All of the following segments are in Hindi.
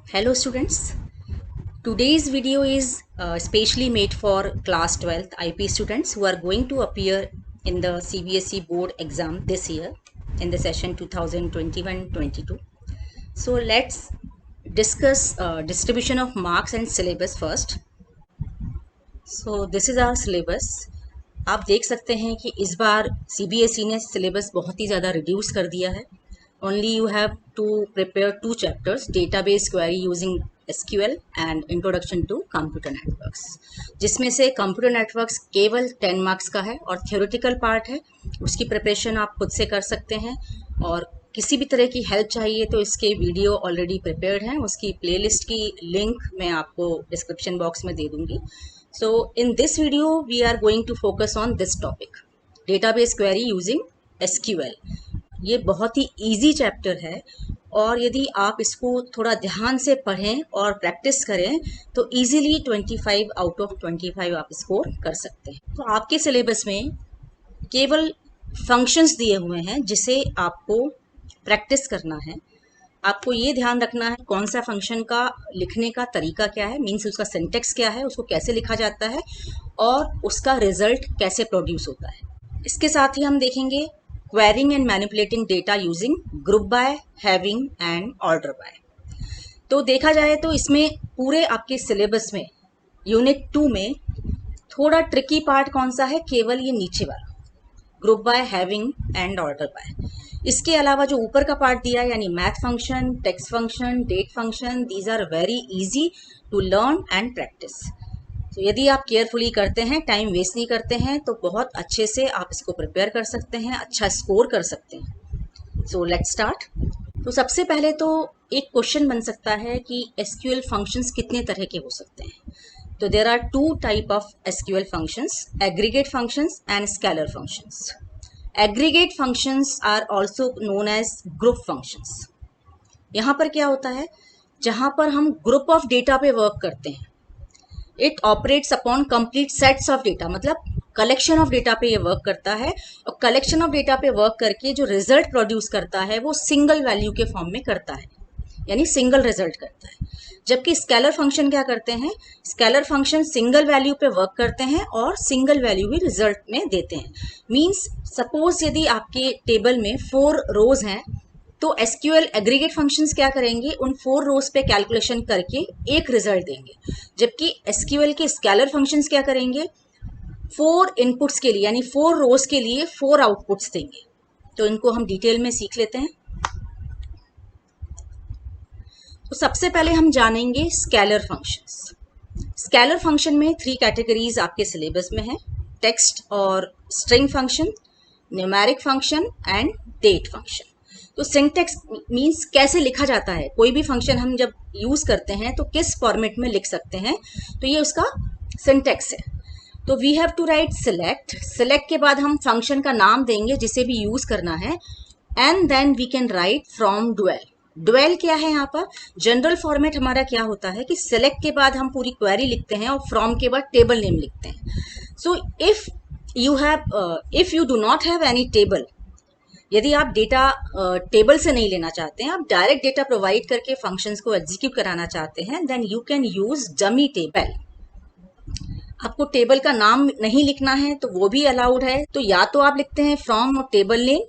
Hello students, today's video is specially made for class 12th IP students who are going to appear in the CBSE board exam this year in the session 2021-22. So let's discuss distribution of marks and syllabus first. So this is our syllabus. आप देख सकते हैं कि इस बार CBSE ने syllabus बहुत ही ज़्यादा reduce कर दिया है. Only you have to prepare two chapters, database query using SQL and introduction to computer networks, जिसमें से computer networks केवल 10 marks का है और theoretical part है. उसकी preparation आप खुद से कर सकते हैं और किसी भी तरह की हेल्प चाहिए तो इसके वीडियो ऑलरेडी प्रिपेयर्ड हैं. उसकी प्लेलिस्ट की लिंक मैं आपको डिस्क्रिप्शन बॉक्स में दे दूंगी. So in this video we are going to focus on this topic, database query using SQL. ये बहुत ही इजी चैप्टर है और यदि आप इसको थोड़ा ध्यान से पढ़ें और प्रैक्टिस करें तो इजीली 25 आउट ऑफ 25 आप स्कोर कर सकते हैं. तो आपके सिलेबस में केवल फंक्शंस दिए हुए हैं जिसे आपको प्रैक्टिस करना है. आपको ये ध्यान रखना है कौन सा फंक्शन का लिखने का तरीका क्या है, मीन्स उसका सिंटेक्स क्या है, उसको कैसे लिखा जाता है और उसका रिजल्ट कैसे प्रोड्यूस होता है. इसके साथ ही हम देखेंगे quarrying and manipulating data using group by, having and order bye. तो देखा जाए तो इसमें पूरे आपके सिलेबस में यूनिट 2 में थोड़ा ट्रिकी पार्ट कौन सा है, केवल ये नीचे वाला group by, having and order by. इसके अलावा जो ऊपर का पार्ट दिया है यानी math function, text function, date function, these are very easy to learn and practice. तो यदि आप केयरफुली करते हैं, टाइम वेस्ट नहीं करते हैं, तो बहुत अच्छे से आप इसको प्रिपेयर कर सकते हैं, अच्छा स्कोर कर सकते हैं. So let's start. तो सबसे पहले तो एक क्वेश्चन बन सकता है कि एसक्यूएल फंक्शंस कितने तरह के हो सकते हैं. तो there are two type of SQL functions, aggregate functions and scalar functions. Aggregate functions are also known as group functions. यहाँ पर क्या होता है, जहाँ पर हम ग्रुप ऑफ डेटा पे वर्क करते हैं. It operates upon complete sets of data, मतलब कलेक्शन ऑफ डेटा पे ये वर्क करता है और कलेक्शन ऑफ डेटा पे वर्क करके जो रिजल्ट प्रोड्यूस करता है वो सिंगल वैल्यू के फॉर्म में करता है, यानी सिंगल रिजल्ट करता है. जबकि स्केलर फंक्शन क्या करते हैं, स्केलर फंक्शन सिंगल वैल्यू पे वर्क करते हैं और सिंगल वैल्यू भी रिजल्ट में देते हैं. मींस सपोज यदि आपके टेबल में 4 रोज हैं तो एसक्यूएल एग्रीगेट फंक्शंस क्या करेंगे, उन 4 रोज पे कैलकुलेशन करके एक रिजल्ट देंगे. जबकि एसक्यूएल के स्केलर फंक्शंस क्या करेंगे, 4 इनपुट्स के लिए यानी 4 रोज के लिए 4 आउटपुट्स देंगे. तो इनको हम डिटेल में सीख लेते हैं. तो सबसे पहले हम जानेंगे स्केलर फंक्शंस. स्केलर फंक्शन में 3 कैटेगरीज आपके सिलेबस में है, टेक्स्ट और string function, numeric function and date function. तो सिंटेक्स मींस कैसे लिखा जाता है, कोई भी फंक्शन हम जब यूज करते हैं तो किस फॉर्मेट में लिख सकते हैं, तो ये उसका सिंटेक्स है. तो we have to write select. Select के बाद हम फंक्शन का नाम देंगे जिसे भी यूज करना है and then we can write from dual. Dual क्या है, यहाँ पर जनरल फॉर्मेट हमारा क्या होता है कि सिलेक्ट के बाद हम पूरी क्वेरी लिखते हैं और फ्रॉम के बाद टेबल नेम लिखते हैं. So if you do not have any table, यदि आप डेटा टेबल से नहीं लेना चाहते हैं, आप डायरेक्ट डेटा प्रोवाइड करके फंक्शंस को एग्जीक्यूट कराना चाहते हैं, then you can use dummy table. आपको टेबल का नाम नहीं लिखना है तो वो भी अलाउड है. तो या तो आप लिखते हैं फ्रॉम और टेबल नेम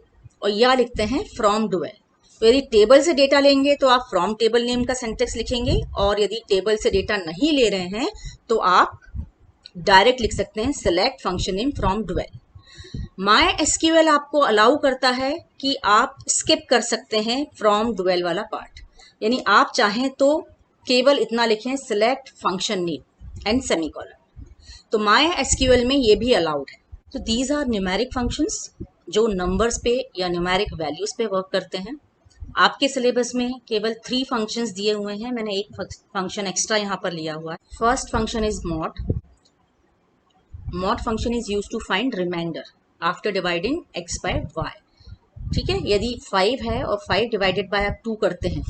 और या लिखते हैं फ्रॉम डुएल. तो यदि टेबल से डेटा लेंगे तो आप फ्रॉम टेबल नेम का सिंटेक्स लिखेंगे और यदि टेबल से डेटा नहीं ले रहे हैं तो आप डायरेक्ट लिख सकते हैं select function name from dual. My SQL आपको अलाउ करता है कि आप स्किप कर सकते हैं फ्रॉम डुएल वाला पार्ट, यानी आप चाहें तो केवल इतना लिखें select function name and semicolon. तो माई एसक्यूएल में ये भी अलाउड है. तो दीज आर न्यूमेरिक फंक्शंस जो नंबर्स पे या न्यूमेरिक वैल्यूज पे वर्क करते हैं. आपके सिलेबस में केवल 3 फंक्शंस दिए हुए हैं, मैंने एक फंक्शन एक्स्ट्रा यहाँ पर लिया हुआ है. First function is mod. Mod function is use to find reminder after dividing x by y. ठीक है, यदि 5 है और 5 डिवाइडेड बाय आप 2 करते हैं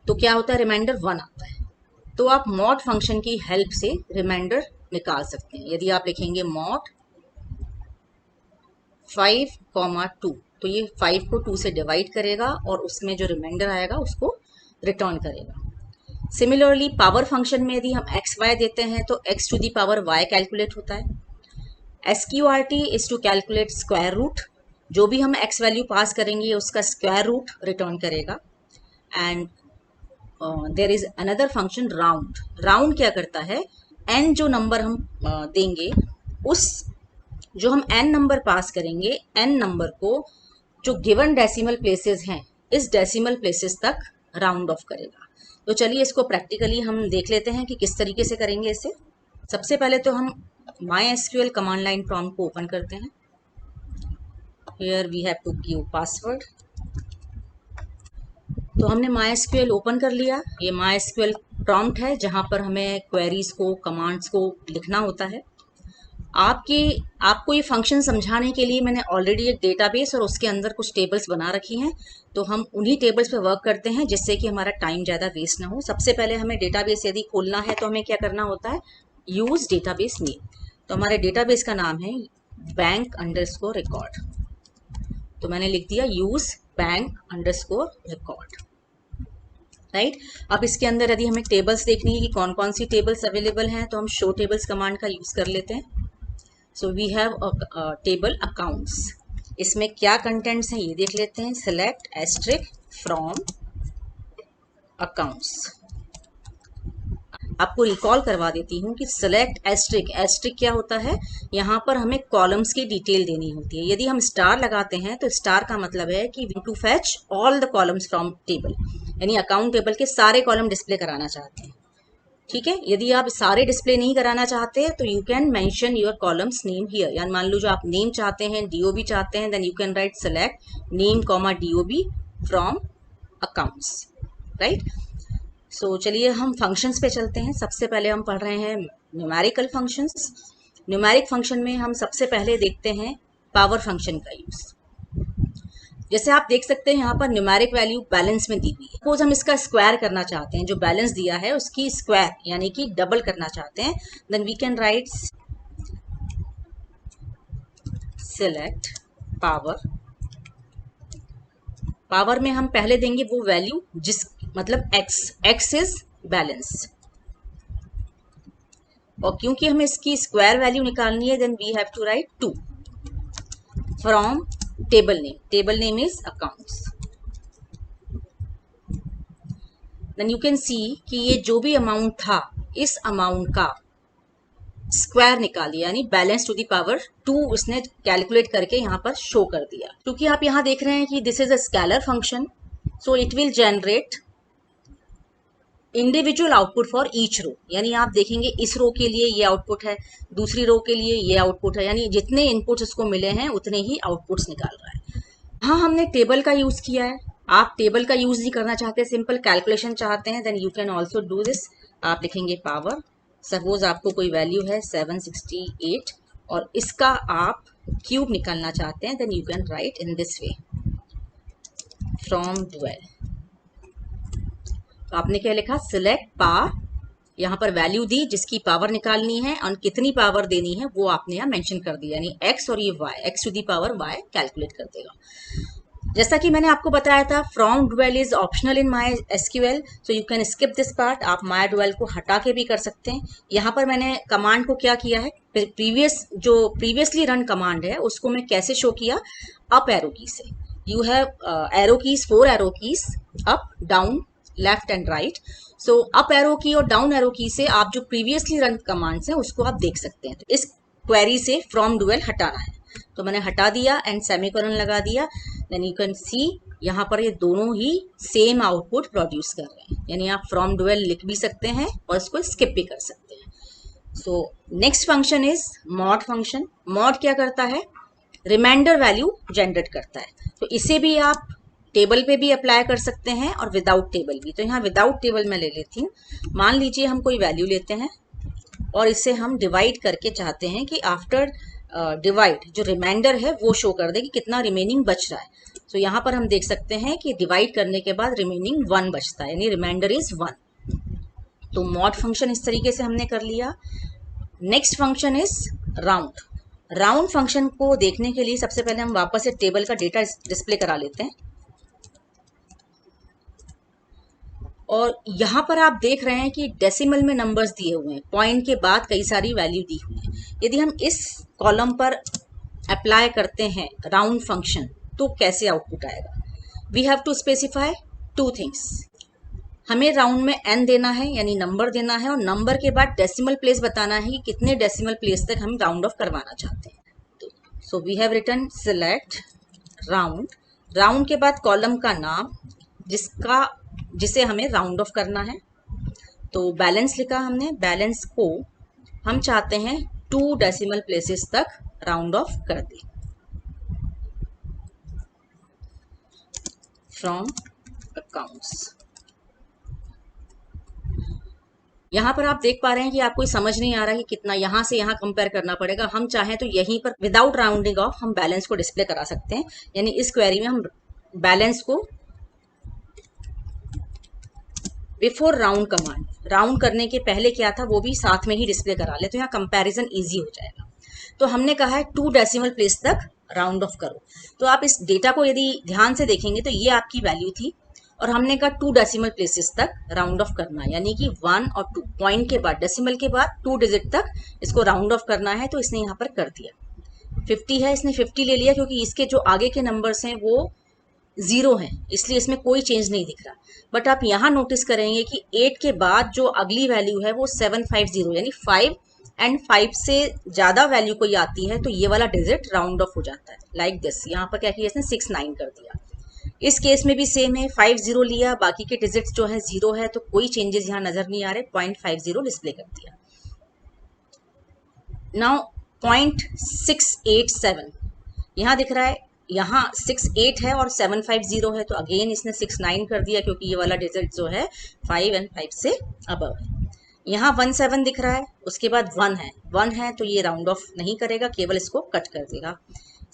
तो क्या होता है, रिमाइंडर 1 आता है. तो आप मॉड फंक्शन की हेल्प से रिमाइंडर निकाल सकते हैं. यदि आप लिखेंगे मॉड 5, 2, तो ये 5 को 2 से डिवाइड करेगा और उसमें जो रिमाइंडर आएगा उसको रिटर्न करेगा. सिमिलरली पावर फंक्शन में यदि हम एक्स वाई देते हैं तो x to the power y calculate होता है। SQRT is to calculate square root, जो भी हम एक्स वैल्यू पास करेंगे उसका स्क्वायर रूट रिटर्न करेगा। And there is another function round. Round क्या करता है, n जो नंबर हम देंगे, उस जो हम n नंबर पास करेंगे, n नंबर को जो गिवन डेसिमल प्लेसेस हैं इस डेसिमल प्लेसेस तक राउंड ऑफ करेगा। तो चलिए इसको प्रैक्टिकली हम देख लेते हैं कि किस तरीके से करेंगे इसे। सबसे पहले तो हम MySQL कमांड लाइन प्रॉम्प्ट को ओपन करते हैं। Here we have to give password. तो हमने MySQL ओपन कर लिया। ये MySQL प्रॉम्प्ट है जहां पर हमें क्वेरीज को, कमांड्स को लिखना होता है। आपको ये फंक्शन समझाने के लिए मैंने ऑलरेडी एक डेटाबेस और उसके अंदर कुछ टेबल्स बना रखी हैं, तो हम उन्हीं टेबल्स पे वर्क करते हैं जिससे कि हमारा टाइम ज़्यादा वेस्ट ना हो। सबसे पहले हमें डेटाबेस यदि खोलना है तो हमें क्या करना होता है, यूज़ डेटाबेस नेम। तो हमारे डेटाबेस का नाम है bank_record। तो मैंने लिख दिया यूज़ bank_record, राइट। अब इसके अंदर यदि हमें टेबल्स देखनी है कि कौन कौन सी टेबल्स अवेलेबल हैं, तो हम शो टेबल्स कमांड का यूज़ कर लेते हैं। So we have table accounts. इसमें क्या कंटेंट्स हैं ये देख लेते हैं। Select asterisk from accounts. आपको रिकॉल करवा देती हूँ कि सेलेक्ट एस्ट्रिक, एस्ट्रिक क्या होता है, यहाँ पर हमें कॉलम्स की डिटेल देनी होती है। यदि हम स्टार लगाते हैं तो स्टार का मतलब है कि we to fetch all the columns from table, यानी अकाउंट टेबल के सारे कॉलम डिस्प्ले कराना चाहते हैं। ठीक है, यदि आप सारे डिस्प्ले नहीं कराना चाहते तो you can mention your columns name here. यानी मान लो जो आप नेम चाहते हैं, डीओबी चाहते हैं, then you can write select name comma DOB from accounts, right. So चलिए हम फंक्शंस पे चलते हैं। सबसे पहले हम पढ़ रहे हैं न्यूमेरिकल फंक्शंस। न्यूमेरिक फंक्शन में हम सबसे पहले देखते हैं पावर फंक्शन का यूज। जैसे आप देख सकते हैं यहाँ पर न्यूमेरिक वैल्यू बैलेंस में दी हुई है। सपोज हम इसका स्क्वायर करना चाहते हैं, जो बैलेंस दिया है उसकी स्क्वायर यानी कि डबल करना चाहते हैं, then we can write select power. Power में हम पहले देंगे वो वैल्यू जिस मतलब x इज बैलेंस, और क्योंकि हमें इसकी स्क्वायर वैल्यू निकालनी है then we have to write 2 from table name. Table name is accounts. Then you can see कि ये जो भी अमाउंट था इस अमाउंट का स्क्वायर निकालिए, यानी बैलेंस टू दी पावर 2 उसने कैलकुलेट करके यहाँ पर शो कर दिया। क्योंकि आप यहाँ देख रहे हैं कि this is a scalar function, so it will generate individual output for each row. यानी आप देखेंगे इस रो के लिए ये आउटपुट है, दूसरी रो के लिए ये आउटपुट है, यानी जितने इनपुट्स उसको मिले हैं उतने ही आउटपुट्स निकाल रहा है। हाँ, हमने टेबल का यूज किया है। आप टेबल का यूज नहीं करना चाहते, सिंपल कैलकुलेशन चाहते हैं, then you can also do this. आप लिखेंगे पावर, सपोज आपको कोई वैल्यू है 768 और इसका आप क्यूब निकालना चाहते हैं, then you can write in this way from 12। तो आपने क्या लिखा, सिलेक्ट पावर, यहाँ पर वैल्यू दी जिसकी पावर निकालनी है और कितनी पावर देनी है वो आपने यहाँ मेंशन कर दिया, यानी x और ये y, x to the power y calculate कर देगा। जैसा कि मैंने आपको बताया था from dual is optional in MySQL, so you can skip this part. आप माय डुअल को हटा के भी कर सकते हैं। यहाँ पर मैंने कमांड को क्या किया है, प्रीवियसली रन कमांड है उसको मैं कैसे शो किया, अप एरो की से। You have arrow keys, 4 arrow keys, up down left and right. So up arrow की और डाउन एरो की से आप जो प्रीवियसली रन कमांड्स हैं उसको आप देख सकते हैं। तो इस क्वेरी से फ्रॉम डुअल हटाना है, तो मैंने हटा दिया एंड सेमीकोलन लगा दिया। देन यू कैन सी यहाँ पर ये दोनों ही सेम आउटपुट प्रोड्यूस कर रहे हैं, यानी आप फ्रॉम डुअल लिख भी सकते हैं और इसको स्किप भी कर सकते हैं। So next function is mod function. Mod क्या करता है, रिमाइंडर वैल्यू जनरेट करता है। तो इसे भी आप टेबल पे भी अप्लाई कर सकते हैं और विदाउट टेबल भी। तो यहाँ विदाउट टेबल मैं ले लेती हूँ। मान लीजिए हम कोई वैल्यू लेते हैं और इसे हम डिवाइड करके चाहते हैं कि आफ्टर डिवाइड जो रिमाइंडर है वो शो कर दे कि कितना रिमेनिंग बच रहा है। तो यहाँ पर हम देख सकते हैं कि डिवाइड करने के बाद रिमेनिंग 1 बचता है, यानी रिमाइंडर इज 1। तो मॉड फंक्शन इस तरीके से हमने कर लिया। Next function is round. Round function को देखने के लिए सबसे पहले हम वापस से टेबल का डेटा डिस्प्ले करा लेते हैं और यहाँ पर आप देख रहे हैं कि डेसिमल में नंबर्स दिए हुए हैं, पॉइंट के बाद कई सारी वैल्यू दी हुई है। यदि हम इस कॉलम पर अप्लाई करते हैं राउंड फंक्शन तो कैसे आउटपुट आएगा? We have to specify two things. हमें राउंड में n देना है यानी नंबर देना है, और नंबर के बाद डेसिमल प्लेस बताना है कि कितने डेसिमल प्लेस तक हम राउंड ऑफ करवाना चाहते हैं। So we have written select round, round के बाद कॉलम का नाम जिसे हमें राउंड ऑफ करना है। तो बैलेंस लिखा हमने, बैलेंस को हम चाहते हैं 2 डेसिमल प्लेसेस तक राउंड ऑफ कर दें। फ्रॉम अकाउंट्स, यहाँ पर आप देख पा रहे हैं कि आपको समझ नहीं आ रहा है कि कितना यहाँ से यहाँ कंपेयर करना पड़ेगा। हम चाहें तो यहीं पर विदाउट राउंडिंग ऑफ हम बैलेंस को डिस्प्ले करा सकते हैं, यानी इस क्वेरी में हम बैलेंस को बिफोर राउंड कमांड, राउंड करने के पहले क्या था वो भी साथ में ही डिस्प्ले करा ले, तो यहाँ कंपैरिजन इजी हो जाएगा। तो हमने कहा है 2 डेसिमल प्लेस तक राउंड ऑफ करो। तो आप इस डेटा को यदि ध्यान से देखेंगे तो ये आपकी वैल्यू थी, और हमने कहा 2 डेसिमल प्लेसेस तक राउंड ऑफ करना है, यानी कि 1 और 2 पॉइंट के बाद डेसिमल के बाद 2 डिजिट तक इसको राउंड ऑफ करना है। तो इसने यहाँ पर कर दिया। 50 है, इसने 50 ले लिया क्योंकि इसके जो आगे के नंबर्स हैं वो 0 हैं, इसलिए इसमें कोई चेंज नहीं दिख रहा। बट आप यहाँ नोटिस करेंगे कि 8 के बाद जो अगली वैल्यू है वो 750, यानी 5 एंड 5 से ज़्यादा वैल्यू कोई आती है तो ये वाला डिजिट राउंड ऑफ हो जाता है, लाइक दिस। यहाँ पर क्या किया इसने 69 कर दिया। इस केस में भी सेम है, 50 लिया, बाकी के डिजिट्स जो है 0 है, तो कोई चेंजेस यहाँ नजर नहीं आ रहे, 0.50 डिस्प्ले कर दिया। नाउ 0.687 यहाँ दिख रहा है, यहाँ 68 है और 750 है, तो अगेन इसने 69 कर दिया क्योंकि ये वाला डिजिट जो है 5 एंड 5 से अबव है। यहाँ 17 दिख रहा है, उसके बाद 1 है तो ये राउंड ऑफ नहीं करेगा, केवल इसको कट कर देगा।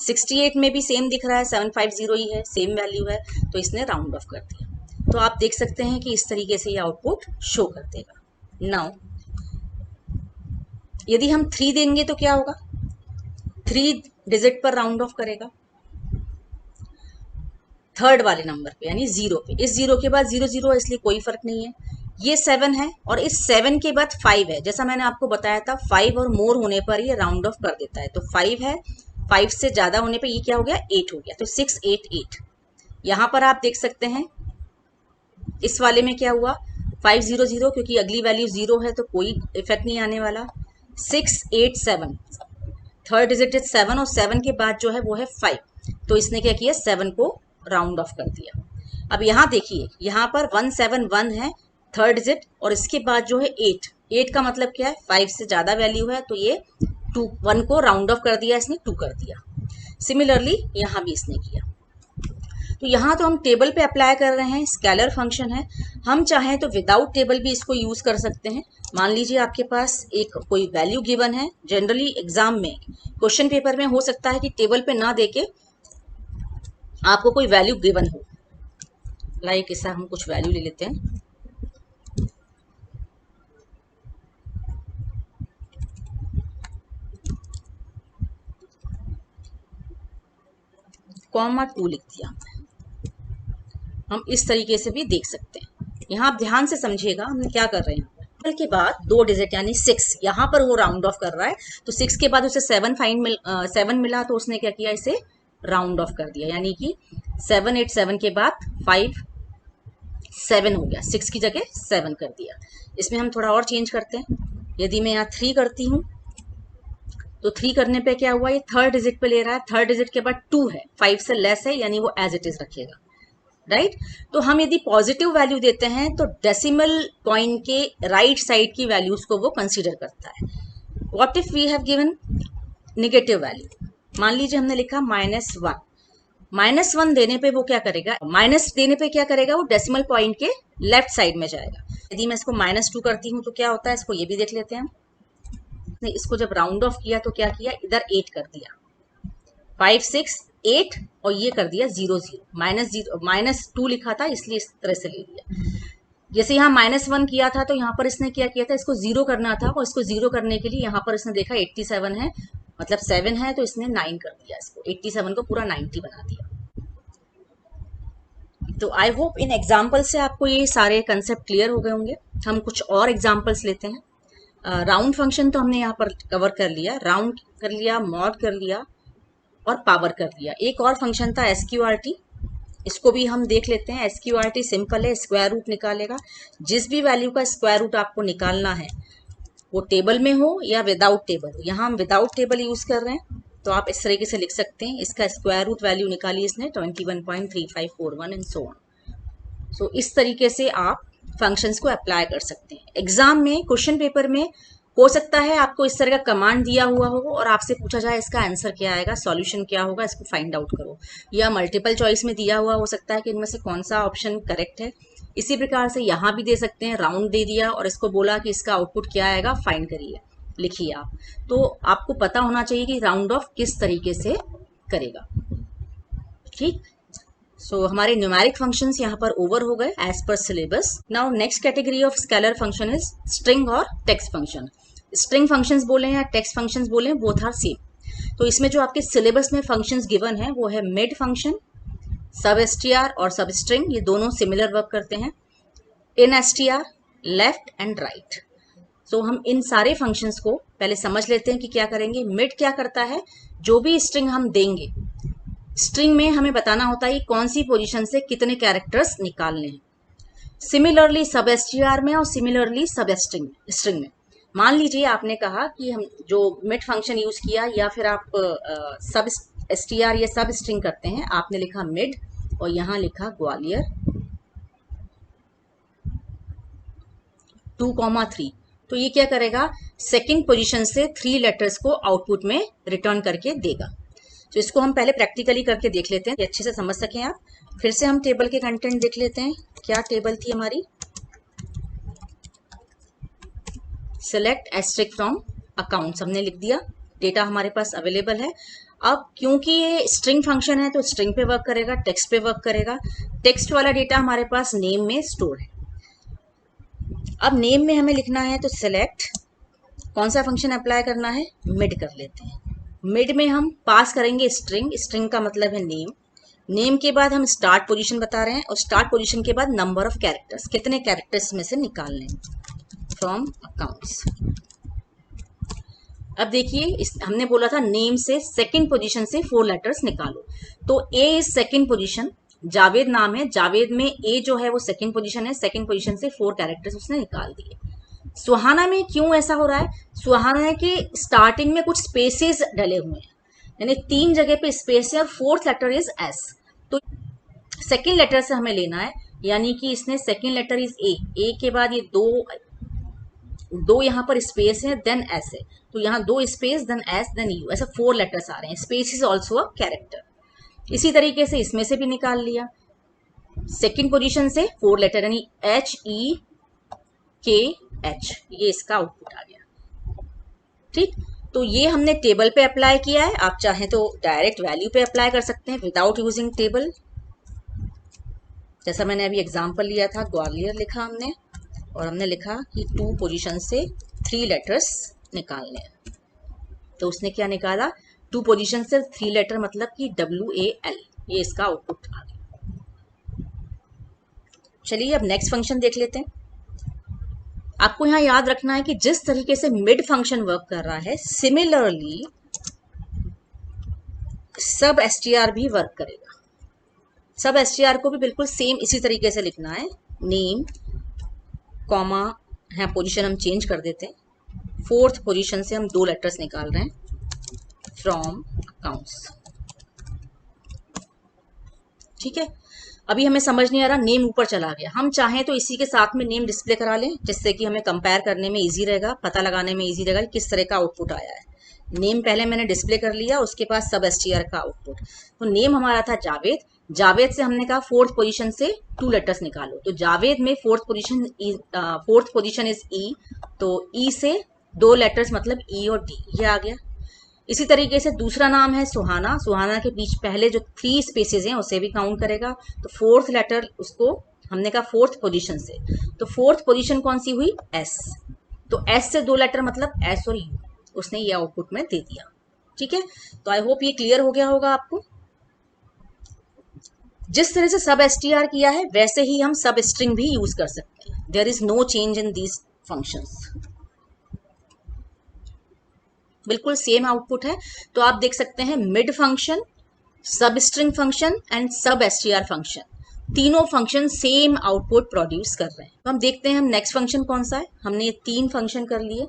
68 में भी सेम दिख रहा है, 750 ही है, सेम वैल्यू है, तो इसने राउंड ऑफ कर दिया। तो आप देख सकते हैं कि इस तरीके से ये आउटपुट शो कर देगा। नाउ यदि हम 3 देंगे तो क्या होगा? 3 डिजिट पर राउंड ऑफ करेगा, थर्ड वाले नंबर पे यानी 0 पे। इस 0 के बाद 0 है, इसलिए कोई फर्क नहीं है। ये 7 है और इस 7 के बाद 5 है, जैसा मैंने आपको बताया था 5 और मोर होने पर ये राउंड ऑफ कर देता है। तो 5 है, 5 से ज्यादा होने पे ये क्या हो गया? 8 हो गया, तो 688। यहाँ पर आप देख सकते हैं इस वाले में क्या हुआ? 500, क्योंकि अगली वैल्यू 0 है तो कोई इफेक्ट नहीं आने वाला। 687, थर्ड डिजिट 7 और 7 के बाद जो है वो है 5, तो इसने क्या किया? 7 को राउंड ऑफ कर दिया। अब यहाँ देखिए, यहाँ पर 171 है थर्ड डिजिट, और इसके बाद जो है 8 का मतलब क्या है? 5 से ज्यादा वैल्यू है, तो ये 1 को राउंड ऑफ कर दिया, इसने 2 कर दिया। सिमिलरली यहाँ भी इसने किया। तो यहाँ तो हम टेबल पे अप्लाई कर रहे हैं, स्केलर फंक्शन है। हम चाहें तो विदाउट टेबल भी इसको यूज कर सकते हैं। मान लीजिए आपके पास एक कोई वैल्यू गिवन है, जनरली एग्जाम में क्वेश्चन पेपर में हो सकता है कि टेबल पे ना देके आपको कोई वैल्यू गिवन हो, लाइक ऐसा हम कुछ वैल्यू ले लेते हैं। (2) लिख दिया। हम इस तरीके से भी देख सकते हैं। यहाँ आप ध्यान से समझिएगा हम क्या कर रहे हैं। के बाद 2 डिजिट यानी 6, यहाँ पर वो राउंड ऑफ कर रहा है, तो 6 के बाद उसे 7 मिला, तो उसने क्या किया? इसे राउंड ऑफ कर दिया, यानी कि 787 के बाद 5 7 हो गया, 6 की जगह 7 कर दिया। इसमें हम थोड़ा और चेंज करते हैं। यदि मैं यहाँ 3 करती हूँ तो 3 करने पे क्या हुआ? ये थर्ड डिजिट पे ले रहा है, थर्ड डिजिट के बाद 2 है, 5 से लेस है, यानी वो एज इट इज रखेगा, राइट। तो हम यदि पॉजिटिव वैल्यू देते हैं तो डेसिमल पॉइंट के राइट साइड की वैल्यूज को वो कंसीडर करता है। What if we have given negative value? मान लीजिए हमने लिखा -1, -1 देने पे वो क्या करेगा? माइनस देने पे क्या करेगा? वो डेसिमल पॉइंट के लेफ्ट साइड में जाएगा। यदि मैं इसको -2 करती हूँ तो क्या होता है? इसको ये भी देख लेते हैं। इसको जब राउंड ऑफ किया तो क्या किया? इधर 8 कर दिया, 5 6 8, और ये कर दिया 0 0, -2 लिखा था इसलिए इस तरह से ले लिया। जैसे यहाँ -1 किया था तो यहाँ पर इसने क्या किया था? इसको 0 करना था, और इसको 0 करने के लिए यहाँ पर इसने देखा 87 है, मतलब 7 है, तो इसने 9 कर दिया, इसको 87 को पूरा 90 बना दिया। तो आई होप इन एग्जाम्पल से आपको ये सारे कंसेप्ट क्लियर हो गए होंगे। हम कुछ और एग्जाम्पल्स लेते हैं। राउंड फंक्शन तो हमने यहाँ पर कवर कर लिया, राउंड कर लिया, मॉड कर लिया और पावर कर लिया। एक और फंक्शन था SQRT, इसको भी हम देख लेते हैं। SQRT सिंपल है, स्क्वायर रूट निकालेगा। जिस भी वैल्यू का स्क्वायर रूट आपको निकालना है वो टेबल में हो या विदाउट टेबल हो, यहाँ हम विदाउट टेबल यूज कर रहे हैं तो आप इस तरीके से लिख सकते हैं, इसका स्क्वायर रूट वैल्यू निकाली इसने 21.3541 एंड सो ऑन। सो इस तरीके से आप फंक्शंस को अप्लाई कर सकते हैं। एग्जाम में क्वेश्चन पेपर में हो सकता है आपको इस तरह का कमांड दिया हुआ हो और आपसे पूछा जाए इसका आंसर क्या आएगा, सॉल्यूशन क्या होगा, इसको फाइंड आउट करो, या मल्टीपल चॉइस में दिया हुआ हो सकता है कि इनमें से कौन सा ऑप्शन करेक्ट है। इसी प्रकार से यहाँ भी दे सकते हैं, राउंड दे दिया और इसको बोला कि इसका आउटपुट क्या आएगा, फाइंड करिए, लिखिए आप। तो आपको पता होना चाहिए कि राउंड ऑफ किस तरीके से करेगा। ठीक, सो हमारे न्यूमेरिक फंक्शंस यहाँ पर ओवर हो गए as per syllabus. Now next category of scalar function is string और टेक्स्ट फंक्शन। स्ट्रिंग फंक्शंस बोले या टेक्स्ट फंक्शंस बोले, बोथ आर सेम। तो इसमें जो आपके सिलेबस में फंक्शंस गिवन है वो है मिड फंक्शन, सब str और सब स्ट्रिंग, ये दोनों सिमिलर वर्क करते हैं। इन str, लेफ्ट एंड राइट। सो हम इन सारे फंक्शंस को पहले समझ लेते हैं कि क्या करेंगे। मिड क्या करता है, जो भी स्ट्रिंग हम देंगे, स्ट्रिंग में हमें बताना होता है कौन सी पोजीशन से कितने कैरेक्टर्स निकालने हैं। सिमिलरली सब str में और सिमिलरली सब स्ट्रिंग में। मान लीजिए आपने कहा कि हम जो मिड फंक्शन यूज किया या फिर आप सब str या सब स्ट्रिंग करते हैं, आपने लिखा मिड और यहां लिखा ग्वालियर 2,3। तो ये क्या करेगा, सेकंड पोजीशन से 3 लेटर्स को आउटपुट में रिटर्न करके देगा। तो इसको हम पहले प्रैक्टिकली करके देख लेते हैं कि अच्छे से समझ सकें आप। फिर से हम टेबल के कंटेंट देख लेते हैं। क्या टेबल थी हमारी, सेलेक्ट एस्ट्रिक फ्रॉम अकाउंट्स, हमने लिख दिया, डेटा हमारे पास अवेलेबल है। अब क्योंकि ये स्ट्रिंग फंक्शन है तो स्ट्रिंग पे वर्क करेगा, टेक्स्ट पे वर्क करेगा। टेक्स्ट वाला डेटा हमारे पास नेम में स्टोर है। अब नेम में हमें लिखना है तो सेलेक्ट, कौन सा फंक्शन अप्लाई करना है, मिड कर लेते हैं। मिड में हम पास करेंगे स्ट्रिंग, स्ट्रिंग का मतलब है नेम। नेम के बाद हम स्टार्ट पोजीशन बता रहे हैं और स्टार्ट पोजीशन के बाद नंबर ऑफ कैरेक्टर्स, कितने कैरेक्टर्स में से निकालने फ्रॉम अकाउंट्स। अब देखिए हमने बोला था नेम से सेकंड पोजीशन से 4 लेटर्स निकालो, तो ए इज सेकंड पोजीशन, जावेद नाम है, जावेद में ए जो है वो सेकंड पोजीशन है, सेकंड पोजीशन से 4 कैरेक्टर्स उसने निकाल दिए। सुहाना में क्यों ऐसा हो रहा है, सुहाना के स्टार्टिंग में कुछ स्पेसेस डले हुए हैं, यानी 3 जगह पे स्पेस है और 4th लेटर इज एस, तो सेकंड लेटर से हमें लेना है, यानी कि इसने सेकंड लेटर इज ए के बाद ये दो यहाँ पर स्पेस है, देन एस है, तो यहाँ 2 space then S then U, ऐसा 4 लेटर्स आ रहे हैं। Space is also a character. इसी तरीके से इसमें से भी निकाल लिया, सेकंड पोजीशन से 4 लेटर यानी HEKH, ये इसका आउटपुट आ गया। ठीक, तो ये हमने टेबल पे अप्लाई किया है। आप चाहें तो डायरेक्ट वैल्यू पे अप्लाई कर सकते हैं विदाउट यूजिंग टेबल। जैसा मैंने अभी एग्जांपल लिया था, ग्वालियर लिखा हमने और हमने लिखा कि 2 पोजीशन से 3 लेटर्स निकालने हैं, तो उसने क्या निकाला, 2 पोजीशन से 3 लेटर मतलब कि WAL, ये इसका आउटपुट आ गया। चलिए अब नेक्स्ट फंक्शन देख लेते हैं। आपको यहाँ याद रखना है कि जिस तरीके से मिड फंक्शन वर्क कर रहा है, सिमिलरली सब str भी वर्क करेगा। सब str को भी बिल्कुल सेम इसी तरीके से लिखना है, नेम कॉमा है, पोजीशन हम चेंज कर देते हैं, 4th पोजीशन से हम 2 लेटर्स निकाल रहे हैं फ्रॉम अकाउंट्स। ठीक है, अभी हमें समझ नहीं आ रहा, नेम ऊपर चला गया, हम चाहें तो इसी के साथ में नेम डिस्प्ले करा लें, जिससे कि हमें कंपेयर करने में इजी रहेगा, पता लगाने में इजी रहेगा किस तरह का आउटपुट आया है। नेम पहले मैंने डिस्प्ले कर लिया, उसके बाद सब str का आउटपुट। तो नेम हमारा था जावेद, जावेद से हमने कहा 4th पोजीशन से 2 लेटर्स निकालो, तो जावेद में 4th पोजीशन इज ई, तो ई से 2 लेटर्स मतलब ई और डी, ये आ गया। इसी तरीके से दूसरा नाम है सुहाना, सुहाना के बीच पहले जो 3 स्पेसेस हैं उसे भी काउंट करेगा, तो 4th लेटर उसको हमने कहा 4th पोजीशन से, तो 4th पोजीशन कौन सी हुई, एस, तो एस से 2 लेटर मतलब एस और यू, उसने ये आउटपुट में दे दिया। ठीक है, तो आई होप ये क्लियर हो गया होगा आपको। जिस तरह से सब एसटीआर किया है वैसे ही हम सब स्ट्रिंग भी यूज कर सकते हैं। There is no change in these functions, बिल्कुल सेम आउटपुट है। तो आप देख सकते हैं mid function, substring function and sub STR function, तीनों फंक्शन सेम आउटपुट प्रोड्यूस कर रहे हैं। तो हम देखते हैं हम नेक्स्ट फंक्शन कौन सा है। हमने ये 3 फंक्शन कर लिए,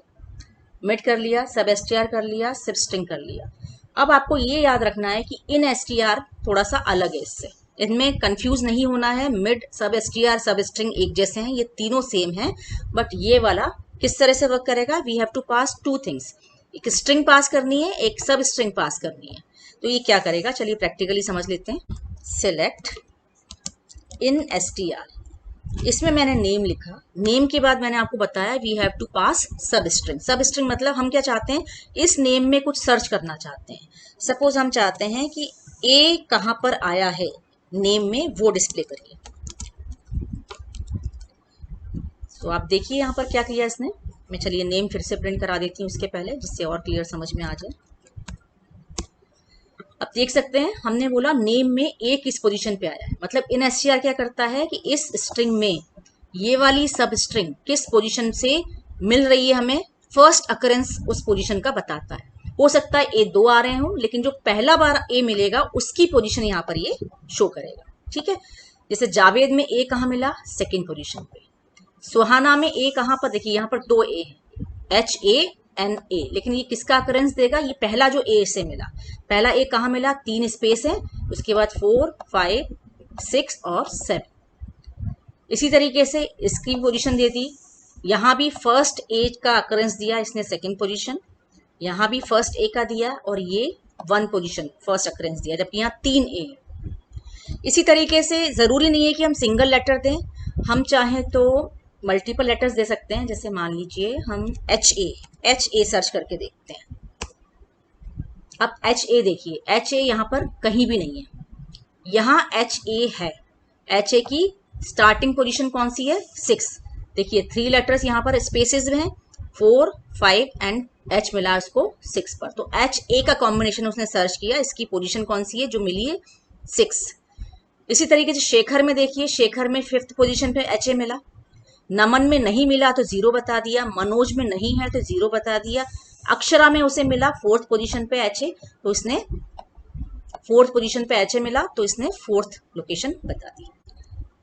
मिड कर लिया, सब एसटीआर कर लिया, सब स्ट्रिंग कर लिया। अब आपको ये याद रखना है कि इन एसटीआर थोड़ा सा अलग है इससे, इनमें कंफ्यूज नहीं होना है। मिड, सब एसटीआर, सब स्ट्रिंग एक जैसे हैं, ये तीनों सेम हैं, बट ये वाला किस तरह से वर्क करेगा, we have to pass 2 things, एक स्ट्रिंग पास करनी है, एक सब स्ट्रिंग पास करनी है। तो ये क्या करेगा, चलिए प्रैक्टिकली समझ लेते हैं। सिलेक्ट इन एसटीआर, इसमें मैंने नेम लिखा, नेम के बाद मैंने आपको बताया वी हैव टू पास सब स्ट्रिंग। सब स्ट्रिंग मतलब हम क्या चाहते हैं, इस नेम में कुछ सर्च करना चाहते हैं। सपोज हम चाहते हैं कि ए कहाँ पर आया है नेम में, वो डिस्प्ले करिए। तो आप देखिए यहाँ पर क्या किया इसने। मैं चलिए नेम फिर से प्रिंट करा देती हूँ उसके पहले, जिससे और क्लियर समझ में आ जाए। अब देख सकते हैं हमने बोला नेम में ए किस पोजीशन पे आया है, मतलब इन एसटीआर क्या करता है कि इस स्ट्रिंग में ये वाली सब स्ट्रिंग किस पोजीशन से मिल रही है हमें, फर्स्ट अकरेंस उस पोजीशन का बताता है। हो सकता है ए 2 आ रहे हों, लेकिन जो पहला बार ए मिलेगा उसकी पोजीशन यहाँ पर ये शो करेगा। ठीक है, जैसे जावेद में ए कहाँ मिला, सेकेंड पोजीशन पे। सुहाना में ए कहाँ पर, देखिए यहाँ पर 2 ए है, HANA, लेकिन ये किसका अकरेंस देगा, ये पहला जो ए से मिला, पहला ए कहाँ मिला, 3 स्पेस है, उसके बाद 4, 5, 6 और 7। इसी तरीके से इसकी पोजीशन दे दी, यहाँ भी फर्स्ट ए का अकरेंस दिया इसने, सेकंड पोजीशन, यहाँ भी फर्स्ट ए का दिया, और ये 1 पोजीशन फर्स्ट अकरेंस दिया, जबकि यहाँ 3 ए। इसी तरीके से जरूरी नहीं है कि हम सिंगल लेटर दें, हम चाहें तो मल्टीपल लेटर्स दे सकते हैं। जैसे मान लीजिए हम HA सर्च करके देखते हैं। अब HA देखिए, HA यहाँ पर कहीं भी नहीं है, यहाँ HA है। HA की स्टार्टिंग पोजीशन कौन सी है, 6। देखिए 3 लेटर्स यहाँ पर स्पेसेस में हैं, 4, 5 एंड H मिला उसको 6 पर। तो HA का कॉम्बिनेशन उसने सर्च किया, इसकी पोजीशन कौन सी है जो मिली है, 6। इसी तरीके से शेखर में देखिए, शेखर में 5th पोजीशन पे HA मिला। नमन में नहीं मिला तो 0 बता दिया, मनोज में नहीं है तो 0 बता दिया, अक्षरा में उसे मिला 4th पोजीशन पे HA, तो इसने 4th पोजीशन पे HA मिला, तो इसने 4th लोकेशन बता दी।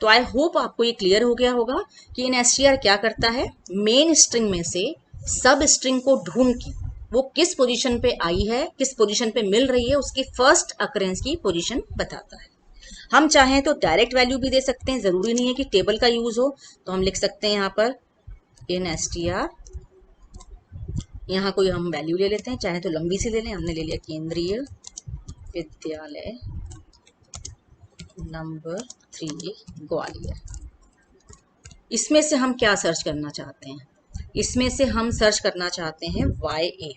तो आई होप आपको ये क्लियर हो गया होगा कि इन एसटीआर क्या करता है, मेन स्ट्रिंग में से सब स्ट्रिंग को ढूंढ के वो किस पोजीशन पे आई है, किस पोजीशन पे मिल रही है, उसकी फर्स्ट अकरेंस की पोजीशन बताता है। हम चाहें तो डायरेक्ट वैल्यू भी दे सकते हैं, जरूरी नहीं है कि टेबल का यूज हो। तो हम लिख सकते हैं यहाँ पर इन एसटीआर, यहाँ कोई हम वैल्यू ले लेते हैं, चाहे तो लंबी सी ले लें, हमने ले लिया केंद्रीय विद्यालय नंबर 3 ग्वालियर। इसमें से हम क्या सर्च करना चाहते हैं, इसमें से हम सर्च करना चाहते हैं YA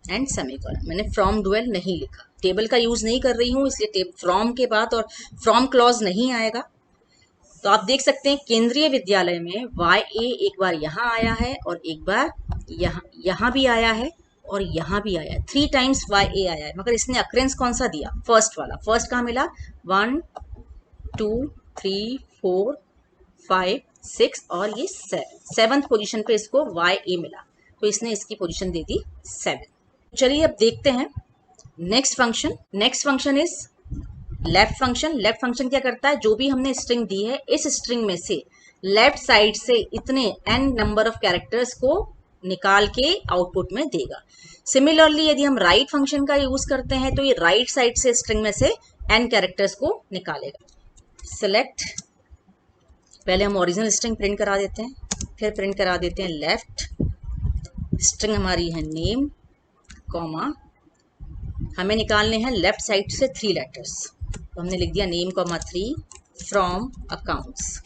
एंड सेमीकोलन। मैंने फ्रॉम डुएल नहीं लिखा, टेबल का यूज नहीं कर रही हूँ, इसलिए फ्रॉम के बाद और फ्रॉम क्लॉज नहीं आएगा। तो आप देख सकते हैं केंद्रीय विद्यालय में YA एक बार यहाँ आया है और एक बार यहाँ भी आया है और यहाँ भी आया है, 3 टाइम्स YA आया है, मगर इसने अक्रेंस कौन सा दिया, फर्स्ट वाला। फर्स्ट कहाँ मिला, 1, 2, 3, 4, 5, 6 और ये 7th पोजीशन पे इसको YA मिला, तो इसने इसकी पोजीशन दे दी 7। चलिए अब देखते हैं next function. Next function is left function. Left function क्या करता है, जो भी हमने स्ट्रिंग दी है, इस स्ट्रिंग में से लेफ्ट साइड से इतने n नंबर ऑफ कैरेक्टर्स को निकाल के आउटपुट में देगा। सिमिलरली यदि हम राइट फंक्शन का यूज करते हैं तो ये राइट साइड से स्ट्रिंग में से n कैरेक्टर्स को निकालेगा। सिलेक्ट, पहले हम ओरिजिनल स्ट्रिंग प्रिंट करा देते हैं, फिर प्रिंट करा देते हैं लेफ्ट। स्ट्रिंग हमारी है नेम, कॉमा, हमें निकालने हैं लेफ्ट साइड से 3 लेटर्स, तो हमने लिख दिया नेम कॉमा 3 फ्रॉम अकाउंट्स।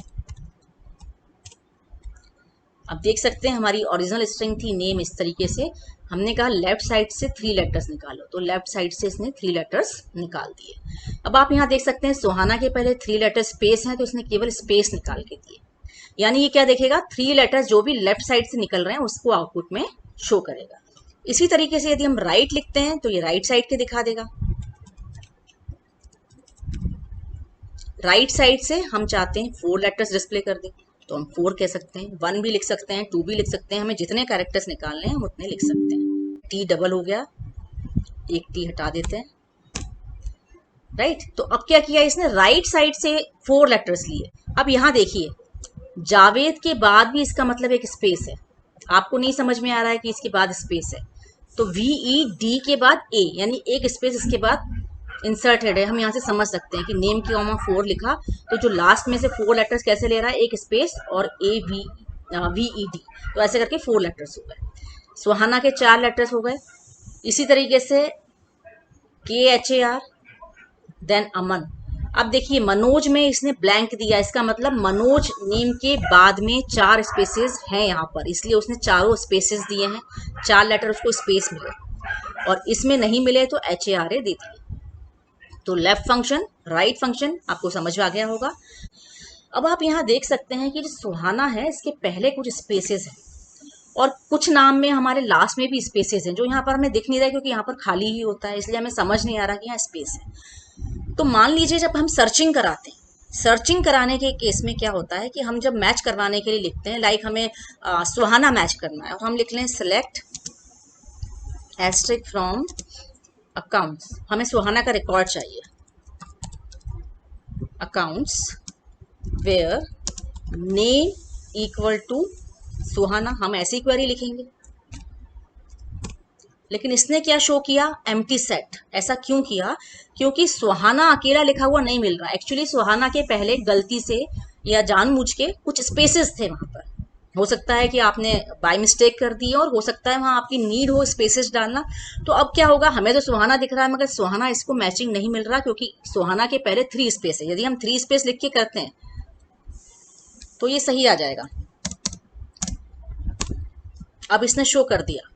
अब देख सकते हैं हमारी ओरिजिनल स्ट्रिंग थी नेम, इस तरीके से हमने कहा लेफ्ट साइड से 3 लेटर्स निकालो, तो लेफ्ट साइड से इसने 3 लेटर्स निकाल दिए। अब आप यहाँ देख सकते हैं सुहाना के पहले 3 लेटर स्पेस हैं, तो इसने केवल स्पेस निकाल के दिए, यानी ये क्या देखेगा, 3 लेटर्स जो भी लेफ्ट साइड से निकल रहे हैं उसको आउटपुट में शो करेगा। इसी तरीके से यदि हम राइट लिखते हैं तो ये राइट साइड के दिखा देगा। राइट साइड से हम चाहते हैं 4 लेटर्स डिस्प्ले कर दें, तो हम 4 कह सकते हैं, 1 भी लिख सकते हैं, 2 भी लिख सकते हैं, हमें जितने कैरेक्टर्स निकालने हैं हम उतने लिख सकते हैं। टी डबल हो गया, एक टी हटा देते हैं, राइट। तो अब क्या किया इसने, राइट साइड से 4 लेटर्स लिए। अब यहाँ देखिए, जावेद के बाद भी इसका मतलब एक स्पेस है, आपको नहीं समझ में आ रहा है कि इसके बाद स्पेस है, तो VED के बाद A, यानी एक स्पेस इसके बाद इंसर्टेड है। हम यहाँ से समझ सकते हैं कि नेम की कॉमा 4 लिखा, तो जो लास्ट में से 4 लेटर्स कैसे ले रहा है, एक स्पेस और VED, तो ऐसे करके 4 लेटर्स हो गए। सुहाना के 4 लेटर्स हो गए। इसी तरीके से KHAR, देन अमन। अब देखिए मनोज में इसने ब्लैंक दिया, इसका मतलब मनोज नेम के बाद में 4 स्पेसेस हैं यहाँ पर, इसलिए उसने चारों स्पेसेस दिए हैं, 4 लेटर उसको स्पेस मिले, और इसमें नहीं मिले तो HARA दे दिए। तो लेफ्ट फंक्शन, राइट फंक्शन आपको समझ में आ गया होगा। अब आप यहाँ देख सकते हैं कि जो सुहाना है इसके पहले कुछ स्पेसेस हैं, और कुछ नाम में हमारे लास्ट में भी स्पेसेस हैं, जो यहाँ पर हमें दिख नहीं रहा है क्योंकि यहाँ पर खाली ही होता है, इसलिए हमें समझ नहीं आ रहा कि यहाँ स्पेस है। तो मान लीजिए जब हम सर्चिंग कराते हैं, सर्चिंग कराने के केस में क्या होता है कि हम जब मैच करवाने के लिए लिखते हैं, लाइक हमें सुहाना मैच करना है, और हम लिख लें सेलेक्ट एस्ट्रिक फ्रॉम अकाउंट्स, हमें सुहाना का रिकॉर्ड चाहिए, accounts where name equal to Suhana, हम ऐसी क्वेरी लिखेंगे। लेकिन इसने क्या शो किया, एम्प्टी सेट। ऐसा क्यों किया, क्योंकि सुहाना अकेला लिखा हुआ नहीं मिल रहा। एक्चुअली सुहाना के पहले गलती से या जानबूझ के कुछ स्पेसेस थे वहां पर, हो सकता है कि आपने बाय मिस्टेक कर दी और हो सकता है वहां आपकी नीड हो स्पेसेस डालना। तो अब क्या होगा, हमें तो सुहाना दिख रहा है मगर सुहाना इसको मैचिंग नहीं मिल रहा, क्योंकि सुहाना के पहले 3 स्पेस है। यदि हम 3 स्पेस लिख के करते हैं तो ये सही आ जाएगा। अब इसने शो कर दिया,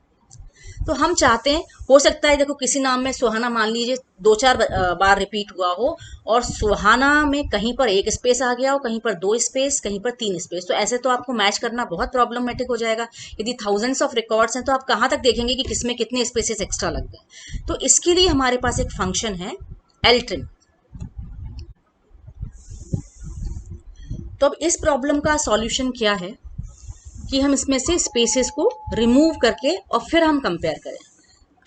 तो हम चाहते हैं, हो सकता है देखो किसी नाम में सुहाना मान लीजिए 2-4 बार रिपीट हुआ हो, और सुहाना में कहीं पर 1 स्पेस आ गया हो, कहीं पर 2 स्पेस, कहीं पर 3 स्पेस, तो ऐसे तो आपको मैच करना बहुत प्रॉब्लमेटिक हो जाएगा। यदि थाउजेंड्स ऑफ रिकॉर्ड्स हैं तो आप कहाँ तक देखेंगे कि किसमें कितने स्पेसेस एक्स्ट्रा लग गए। तो इसके लिए हमारे पास एक फंक्शन है ltrim। तो अब इस प्रॉब्लम का सॉल्यूशन क्या है कि हम इसमें से स्पेसेस को रिमूव करके और फिर हम कंपेयर करें।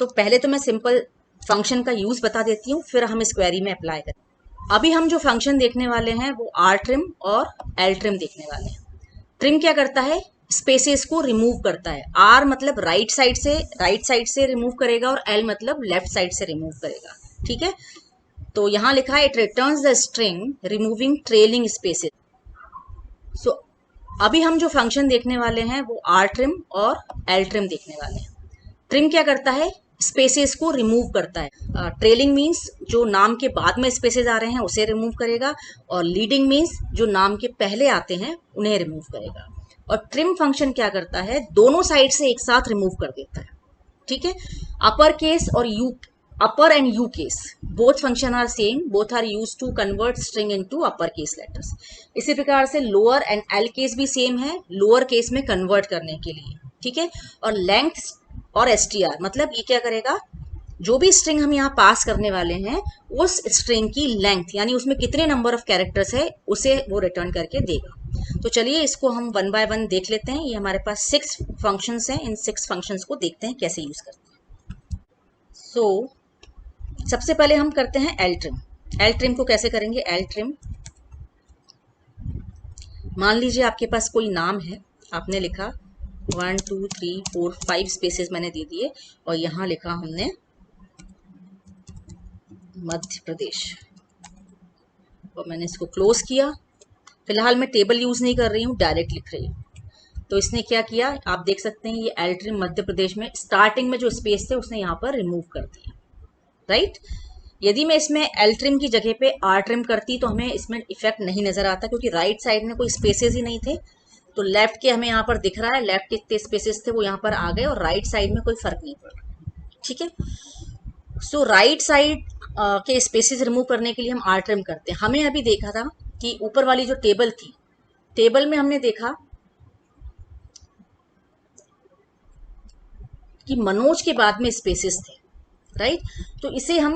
तो पहले तो मैं सिंपल फंक्शन का यूज बता देती हूँ, फिर हम इस क्वेरी में अप्लाई करें। अभी हम जो फंक्शन देखने वाले हैं वो rtrim और ltrim देखने वाले हैं। ट्रिम क्या करता है, स्पेसेस को रिमूव करता है। r मतलब राइट साइड से रिमूव करेगा, और l मतलब लेफ्ट साइड से रिमूव करेगा, ठीक है। तो यहाँ लिखा है it returns the string removing trailing spaces. So अभी हम जो फंक्शन देखने वाले हैं वो rtrim और ltrim देखने वाले हैं। ट्रिम क्या करता है, स्पेसेस को रिमूव करता है। ट्रेलिंग मीन्स जो नाम के बाद में स्पेसेस आ रहे हैं उसे रिमूव करेगा, और लीडिंग मीन्स जो नाम के पहले आते हैं उन्हें रिमूव करेगा। और ट्रिम फंक्शन क्या करता है, दोनों साइड से एक साथ रिमूव कर देता है, ठीक है। अपर केस और upper and u case both function are same, both are used to convert string into upper case letters। इसी प्रकार से lower and l case भी सेम है, लोअर केस में कन्वर्ट करने के लिए, ठीक है। और लेंथ और str मतलब ये क्या करेगा, जो भी स्ट्रिंग हम यहाँ पास करने वाले हैं उस स्ट्रिंग की लेंथ, यानी उसमें कितने नंबर ऑफ कैरेक्टर्स है उसे वो रिटर्न करके देगा। तो चलिए इसको हम 1 बाय 1 देख लेते हैं। ये हमारे पास 6 फंक्शंस हैं, इन 6 फंक्शंस को देखते हैं कैसे यूज करते हैं। सो सबसे पहले हम करते हैं ltrim। ltrim को कैसे करेंगे, ltrim मान लीजिए आपके पास कोई नाम है, आपने लिखा 1 2 3 4 5 स्पेसेस मैंने दे दिए, और यहाँ लिखा हमने मध्य प्रदेश, और मैंने इसको क्लोज किया। फिलहाल मैं टेबल यूज नहीं कर रही हूँ, डायरेक्ट लिख रही हूँ। तो इसने क्या किया, आप देख सकते हैं ये ltrim मध्य प्रदेश में स्टार्टिंग में जो स्पेस थे उसने यहाँ पर रिमूव कर दिया, राइट। यदि मैं इसमें ltrim की जगह पे rtrim करती तो हमें इसमें इफेक्ट नहीं नजर आता, क्योंकि राइट साइड में कोई स्पेसेस ही नहीं थे। तो लेफ्ट के हमें यहाँ पर दिख रहा है, लेफ्ट के इतने स्पेसेस थे वो यहाँ पर आ गए, और राइट साइड में कोई फर्क नहीं पड़ा, ठीक है। सो राइट साइड के स्पेसेस रिमूव करने के लिए हम rtrim करते हैं। हमें अभी देखा था कि ऊपर वाली जो टेबल थी, टेबल में हमने देखा कि मनोज के बाद में स्पेसेस थे, राइट। तो इसे हम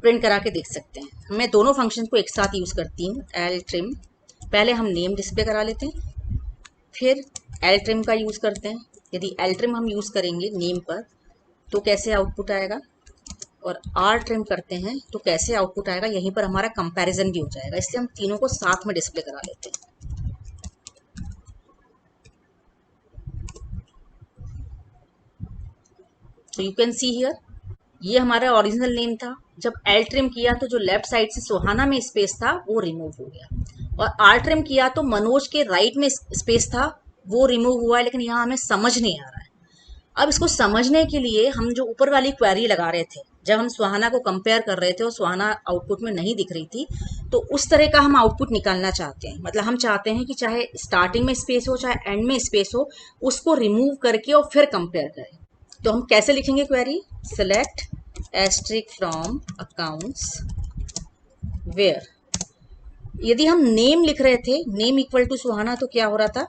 प्रिंट करा के देख सकते हैं। मैं दोनों फंक्शन को एक साथ यूज़ करती हूँ। एल ट्रिम, पहले हम नेम डिस्प्ले करा लेते हैं, फिर एल ट्रिम का यूज़ करते हैं। यदि एल ट्रिम हम यूज़ करेंगे नेम पर तो कैसे आउटपुट आएगा, और आर ट्रिम करते हैं तो कैसे आउटपुट आएगा, यहीं पर हमारा कंपैरिजन भी हो जाएगा। इसलिए हम तीनों को साथ में डिस्प्ले करा लेते हैं। तो यू कैन सी हियर, ये हमारा ओरिजिनल नेम था। जब एल ट्रिम किया तो जो लेफ्ट साइड से सुहाना में स्पेस था वो रिमूव हो गया, और आर ट्रिम किया तो मनोज के राइट में स्पेस था वो रिमूव हुआ है, लेकिन यहाँ हमें समझ नहीं आ रहा है। अब इसको समझने के लिए हम जो ऊपर वाली क्वेरी लगा रहे थे, जब हम सुहाना को कंपेयर कर रहे थे और सुहाना आउटपुट में नहीं दिख रही थी, तो उस तरह का हम आउटपुट निकालना चाहते हैं। मतलब हम चाहते हैं कि चाहे स्टार्टिंग में स्पेस हो चाहे एंड में स्पेस हो, उसको रिमूव करके और फिर कंपेयर करें। तो हम कैसे लिखेंगे query, select asterisk from accounts where, यदि हम नेम लिख रहे थे नेम इक्वल टू सुहाना तो क्या हो रहा था,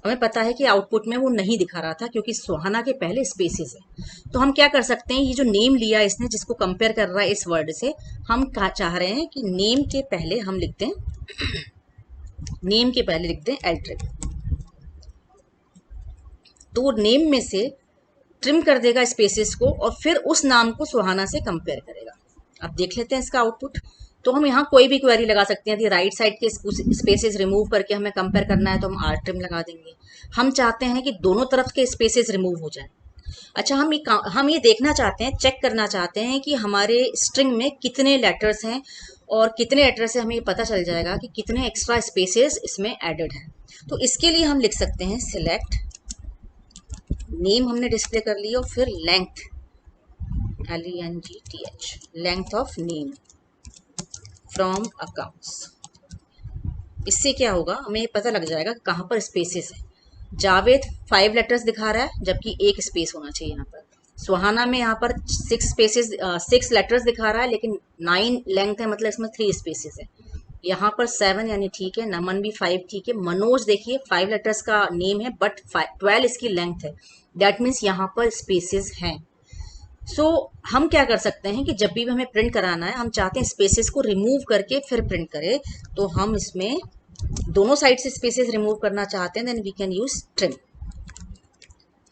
हमें पता है कि आउटपुट में वो नहीं दिखा रहा था क्योंकि सुहाना के पहले स्पेसेस है। तो हम क्या कर सकते हैं, ये जो नेम लिया इसने जिसको कंपेयर कर रहा है इस वर्ड से, हम चाह रहे हैं कि नेम के पहले हम लिखते हैं नेम के पहले लिखते हैं एल ट्रिम, तो वो नेम में से ट्रिम कर देगा स्पेसेस को और फिर उस नाम को सुहाना से कंपेयर करेगा। अब देख लेते हैं इसका आउटपुट। तो हम यहाँ कोई भी क्वेरी लगा सकते हैं। यदि राइट साइड के स्पेसेस रिमूव करके हमें कंपेयर करना है तो हम आर ट्रिम लगा देंगे। हम चाहते हैं कि दोनों तरफ के स्पेसेस रिमूव हो जाएं। अच्छा, हम ये देखना चाहते हैं, चेक करना चाहते हैं कि हमारे स्ट्रिंग में कितने लेटर्स हैं, और कितने लेटर से हमें ये पता चल जाएगा कि कितने एक्स्ट्रा स्पेसेस इसमें एडेड हैं। तो इसके लिए हम लिख सकते हैं सिलेक्ट नेम, हमने डिस्प्ले कर लिया, और फिर length LENGTH, length of name from accounts. इससे क्या होगा, हमें ये पता लग जाएगा कहाँ पर स्पेसेस है। जावेद 5 लेटर्स दिखा रहा है जबकि 1 स्पेस होना चाहिए यहाँ पर। सुहाना में यहाँ पर 6 लेटर्स दिखा रहा है लेकिन 9 लेंथ है, मतलब इसमें 3 स्पेसेस है। यहाँ पर 7 यानी ठीक है। नमन भी 5 ठीक है। मनोज देखिए 5 लेटर्स का नेम है बट 12 इसकी लेंथ है, दैट मीन्स यहाँ पर स्पेसेस हैं। सो हम क्या कर सकते हैं कि जब भी हमें प्रिंट कराना है, हम चाहते हैं स्पेसेस को रिमूव करके फिर प्रिंट करें, तो हम इसमें दोनों साइड से स्पेसेस रिमूव करना चाहते हैं, then we can use trim.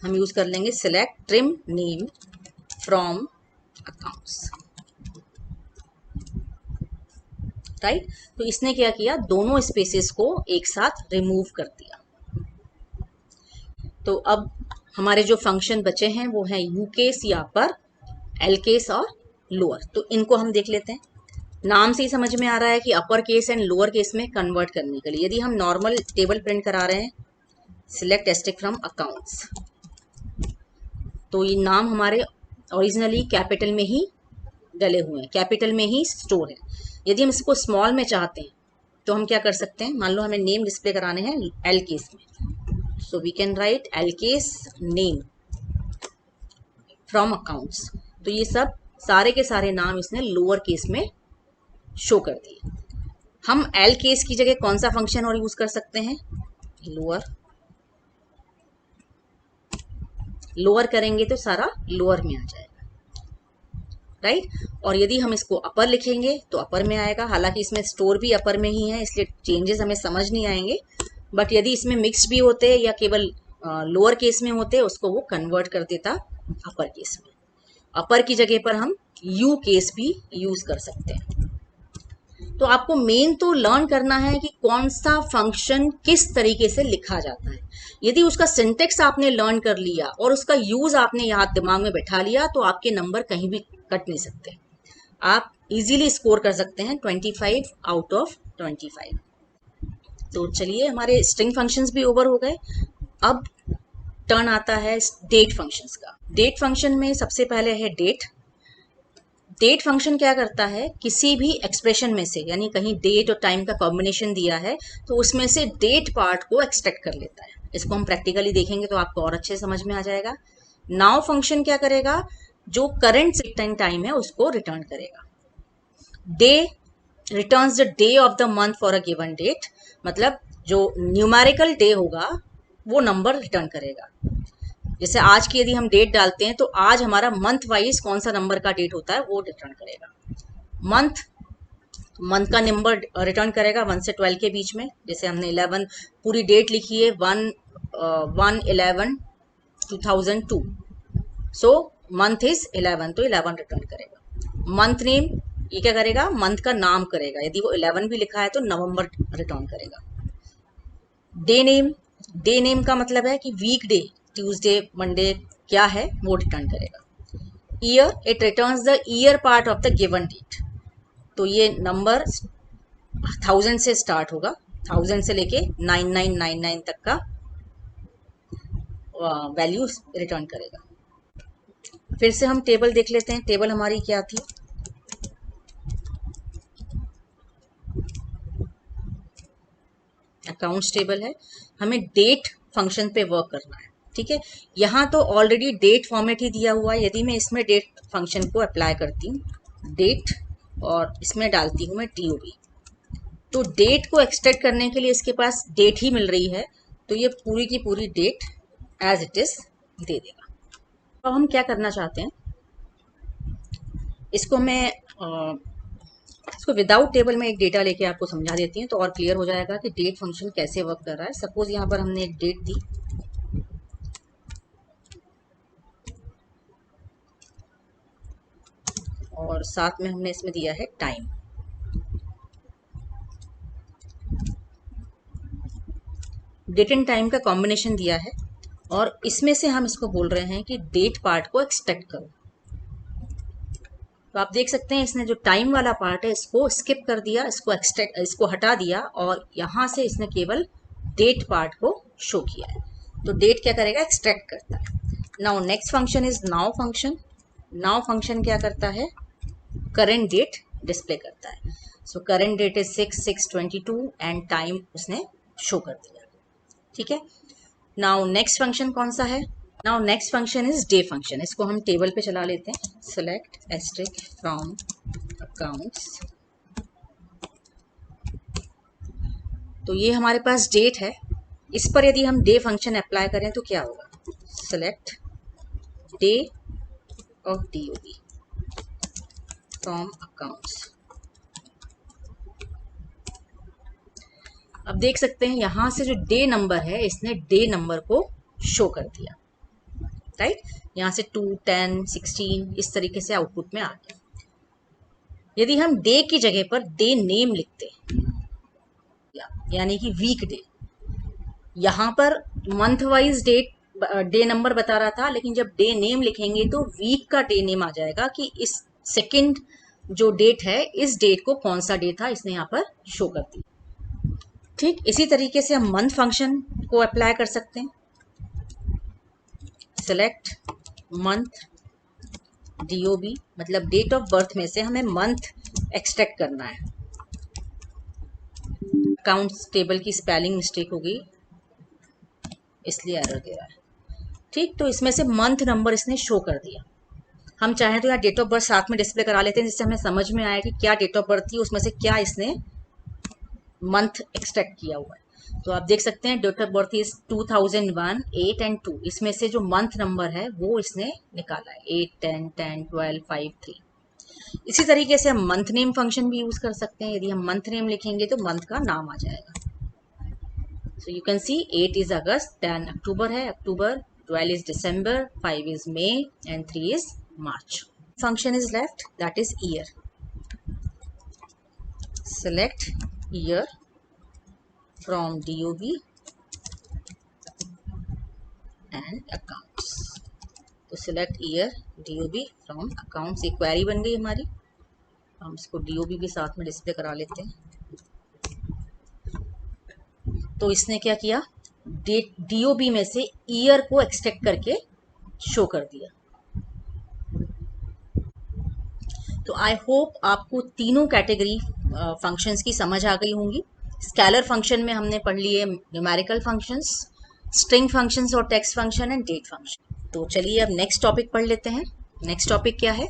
हम यूज कर लेंगे select trim name from accounts, right. तो इसने क्या किया, दोनों स्पेसेस को एक साथ रिमूव कर दिया। तो अब हमारे जो फंक्शन बचे हैं वो हैं यू केस या पर एल केस और लोअर। तो इनको हम देख लेते हैं। नाम से ही समझ में आ रहा है कि upper case and lower case में कन्वर्ट करने के लिए यदि हम नॉर्मल टेबल प्रिंट करा रहे हैं, सिलेक्ट एस्ट्रिक फ्रॉम अकाउंट्स, तो ये नाम हमारे ओरिजिनली कैपिटल में ही डले हुए हैं, कैपिटल में ही स्टोर है। यदि हम इसको स्मॉल में चाहते हैं तो हम क्या कर सकते हैं, मान लो हमें नेम डिस्प्ले कराने हैं एल केस में, so we can write L case name from accounts. तो ये सब सारे के सारे नाम इसने लोअर केस में शो कर दिए। हम एल केस की जगह कौन सा फंक्शन और यूज कर सकते हैं, लोअर। लोअर करेंगे तो सारा लोअर में आ जाएगा, राइट। और यदि हम इसको अपर लिखेंगे तो अपर में आएगा। हालांकि इसमें स्टोर भी अपर में ही है इसलिए चेंजेस हमें समझ नहीं आएंगे, बट यदि इसमें मिक्स भी होते या केवल लोअर केस में होते उसको वो कन्वर्ट कर देता अपर केस में। अपर की जगह पर हम यू केस भी यूज कर सकते हैं। तो आपको मेन तो लर्न करना है कि कौन सा फंक्शन किस तरीके से लिखा जाता है। यदि उसका सिंटेक्स आपने लर्न कर लिया और उसका यूज आपने याद दिमाग में बैठा लिया तो आपके नंबर कहीं भी कट नहीं सकते, आप इजीली स्कोर कर सकते हैं 25 आउट ऑफ 25। तो चलिए, हमारे स्ट्रिंग फंक्शंस भी ओवर हो गए। अब टर्न आता है डेट फंक्शंस का। डेट फंक्शन में सबसे पहले है डेट। डेट फंक्शन क्या करता है, किसी भी एक्सप्रेशन में से, यानी कहीं डेट और टाइम का कॉम्बिनेशन दिया है तो उसमें से डेट पार्ट को एक्सट्रैक्ट कर लेता है। इसको हम प्रैक्टिकली देखेंगे तो आपको और अच्छे समझ में आ जाएगा। नाउ फंक्शन क्या करेगा, जो करंट सिग्निफिकेंट टाइम है उसको रिटर्न करेगा। Day returns the day of the month for a given date, मतलब जो न्यूमेरिकल डे होगा वो नंबर रिटर्न करेगा। जैसे आज की यदि हम डेट डालते हैं तो आज हमारा मंथ वाइज कौन सा नंबर का डेट होता है वो रिटर्न करेगा। मंथ मंथ का नंबर रिटर्न करेगा 1 से 12 के बीच में। जैसे हमने 11 पूरी डेट लिखी है 1/11/2002, सो मंथ इज 11, तो 11 रिटर्न करेगा। मंथ नेम ये क्या करेगा, मंथ का नाम करेगा। यदि वो 11 भी लिखा है तो नवंबर रिटर्न करेगा। डे नेम का मतलब है कि वीक डे, ट्यूसडे मंडे क्या है वो रिटर्न करेगा। Year, it returns the year part of the given date. तो ये नंबर 1000 से स्टार्ट होगा, 1000 से लेके 9999 तक का वैल्यू रिटर्न करेगा। फिर से हम टेबल देख लेते हैं। टेबल हमारी क्या थी, अकाउंट्स टेबल है। हमें डेट फंक्शन पे वर्क करना है, ठीक है। यहाँ तो ऑलरेडी डेट फॉर्मेट ही दिया हुआ है। यदि मैं इसमें डेट फंक्शन को अप्लाई करती हूँ, डेट, और इसमें डालती हूँ मैं DOB, तो डेट को एक्सट्रैक्ट करने के लिए इसके पास डेट ही मिल रही है, तो ये पूरी की पूरी डेट एज इट इज दे देगा। तो हम क्या करना चाहते हैं, इसको मैं इसको विदाउट टेबल में एक डेटा लेके आपको समझा देती हूँ, तो और क्लियर हो जाएगा कि डेट फंक्शन कैसे वर्क कर रहा है। सपोज यहाँ पर हमने एक डेट दी, और साथ में हमने इसमें दिया है टाइम। डेट एंड टाइम का कॉम्बिनेशन दिया है, और इसमें से हम इसको बोल रहे हैं कि डेट पार्ट को एक्सट्रैक्ट करो। तो आप देख सकते हैं इसने जो टाइम वाला पार्ट है इसको स्किप कर दिया, इसको हटा दिया, और यहाँ से इसने केवल डेट पार्ट को शो किया है। तो डेट क्या करेगा, एक्सट्रैक्ट करता है। Now next function is now function. Now function क्या करता है, करेंट डेट डिस्प्ले करता है। So current date is 6/6/22 and time उसने शो कर दिया, ठीक है। नाउ नेक्स्ट फंक्शन कौन सा है, now next function is day function. इसको हम टेबल पे चला लेते हैं। सेलेक्ट एस्ट्रिक फ्रॉम अकाउंट्स, तो ये हमारे पास डेट है। इस पर यदि हम डे फंक्शन अप्लाई करें तो क्या होगा, select day of DOB from accounts. अब देख सकते हैं यहां से जो डे नंबर है इसने डे नंबर को शो कर दिया, राइट। यहाँ से 2, 10, 16 इस तरीके से आउटपुट में आ गया। यदि हम डे की जगह पर डे नेम लिखते, यानी कि वीक डे, यहाँ पर month wise date day number बता रहा था, लेकिन जब डे नेम लिखेंगे तो वीक का डे नेम आ जाएगा कि इस सेकंड जो डेट है इस डेट को कौन सा डे था, इसने यहाँ पर शो कर दी। ठीक इसी तरीके से हम मंथ फंक्शन को अप्लाई कर सकते हैं। सेलेक्ट मंथ DOB, मतलब डेट ऑफ बर्थ में से हमें मंथ एक्सट्रैक्ट करना है। अकाउंट्स टेबल की स्पेलिंग मिस्टेक हो गई, इसलिए एरर दे रहा है। ठीक, तो इसमें से मंथ नंबर इसने शो कर दिया। हम चाहें तो यहाँ डेट ऑफ बर्थ साथ में डिस्प्ले करा लेते हैं, जिससे हमें समझ में आया कि क्या डेट ऑफ बर्थ थी, उसमें से क्या इसने मंथ एक्सट्रैक्ट किया हुआ है। तो आप देख सकते हैं date of birth is 2001, 8 and 2। इसमें से जो मंथ नंबर है वो इसने निकाला है 8, 10, 10, 12, 5, 3। इसी तरीके से हम मंथ नेम फंक्शन भी यूज कर सकते हैं। यदि हम मंथ नेम लिखेंगे तो मंथ का नाम आ जाएगा। So you can see 8 is August, 10 October है October, 12 is December, 5 is May and 3 is March. Function is left, that is year. Select year from DOB and accounts। तो select year DOB from accounts, एक क्वेरी बन गई हमारी। हम इसको DOB भी साथ में डिस्प्ले करा लेते हैं। तो इसने क्या किया, DOB में से ईयर को एक्सट्रैक्ट करके शो कर दिया। तो आई होप आपको तीनों कैटेगरी फंक्शंस की समझ आ गई होंगी। स्केलर फंक्शन में हमने पढ़ लिए न्यूमेरिकल फंक्शंस, स्ट्रिंग फंक्शंस और text function and date function. तो चलिए अब नेक्स्ट टॉपिक पढ़ लेते हैं। नेक्स्ट टॉपिक क्या है,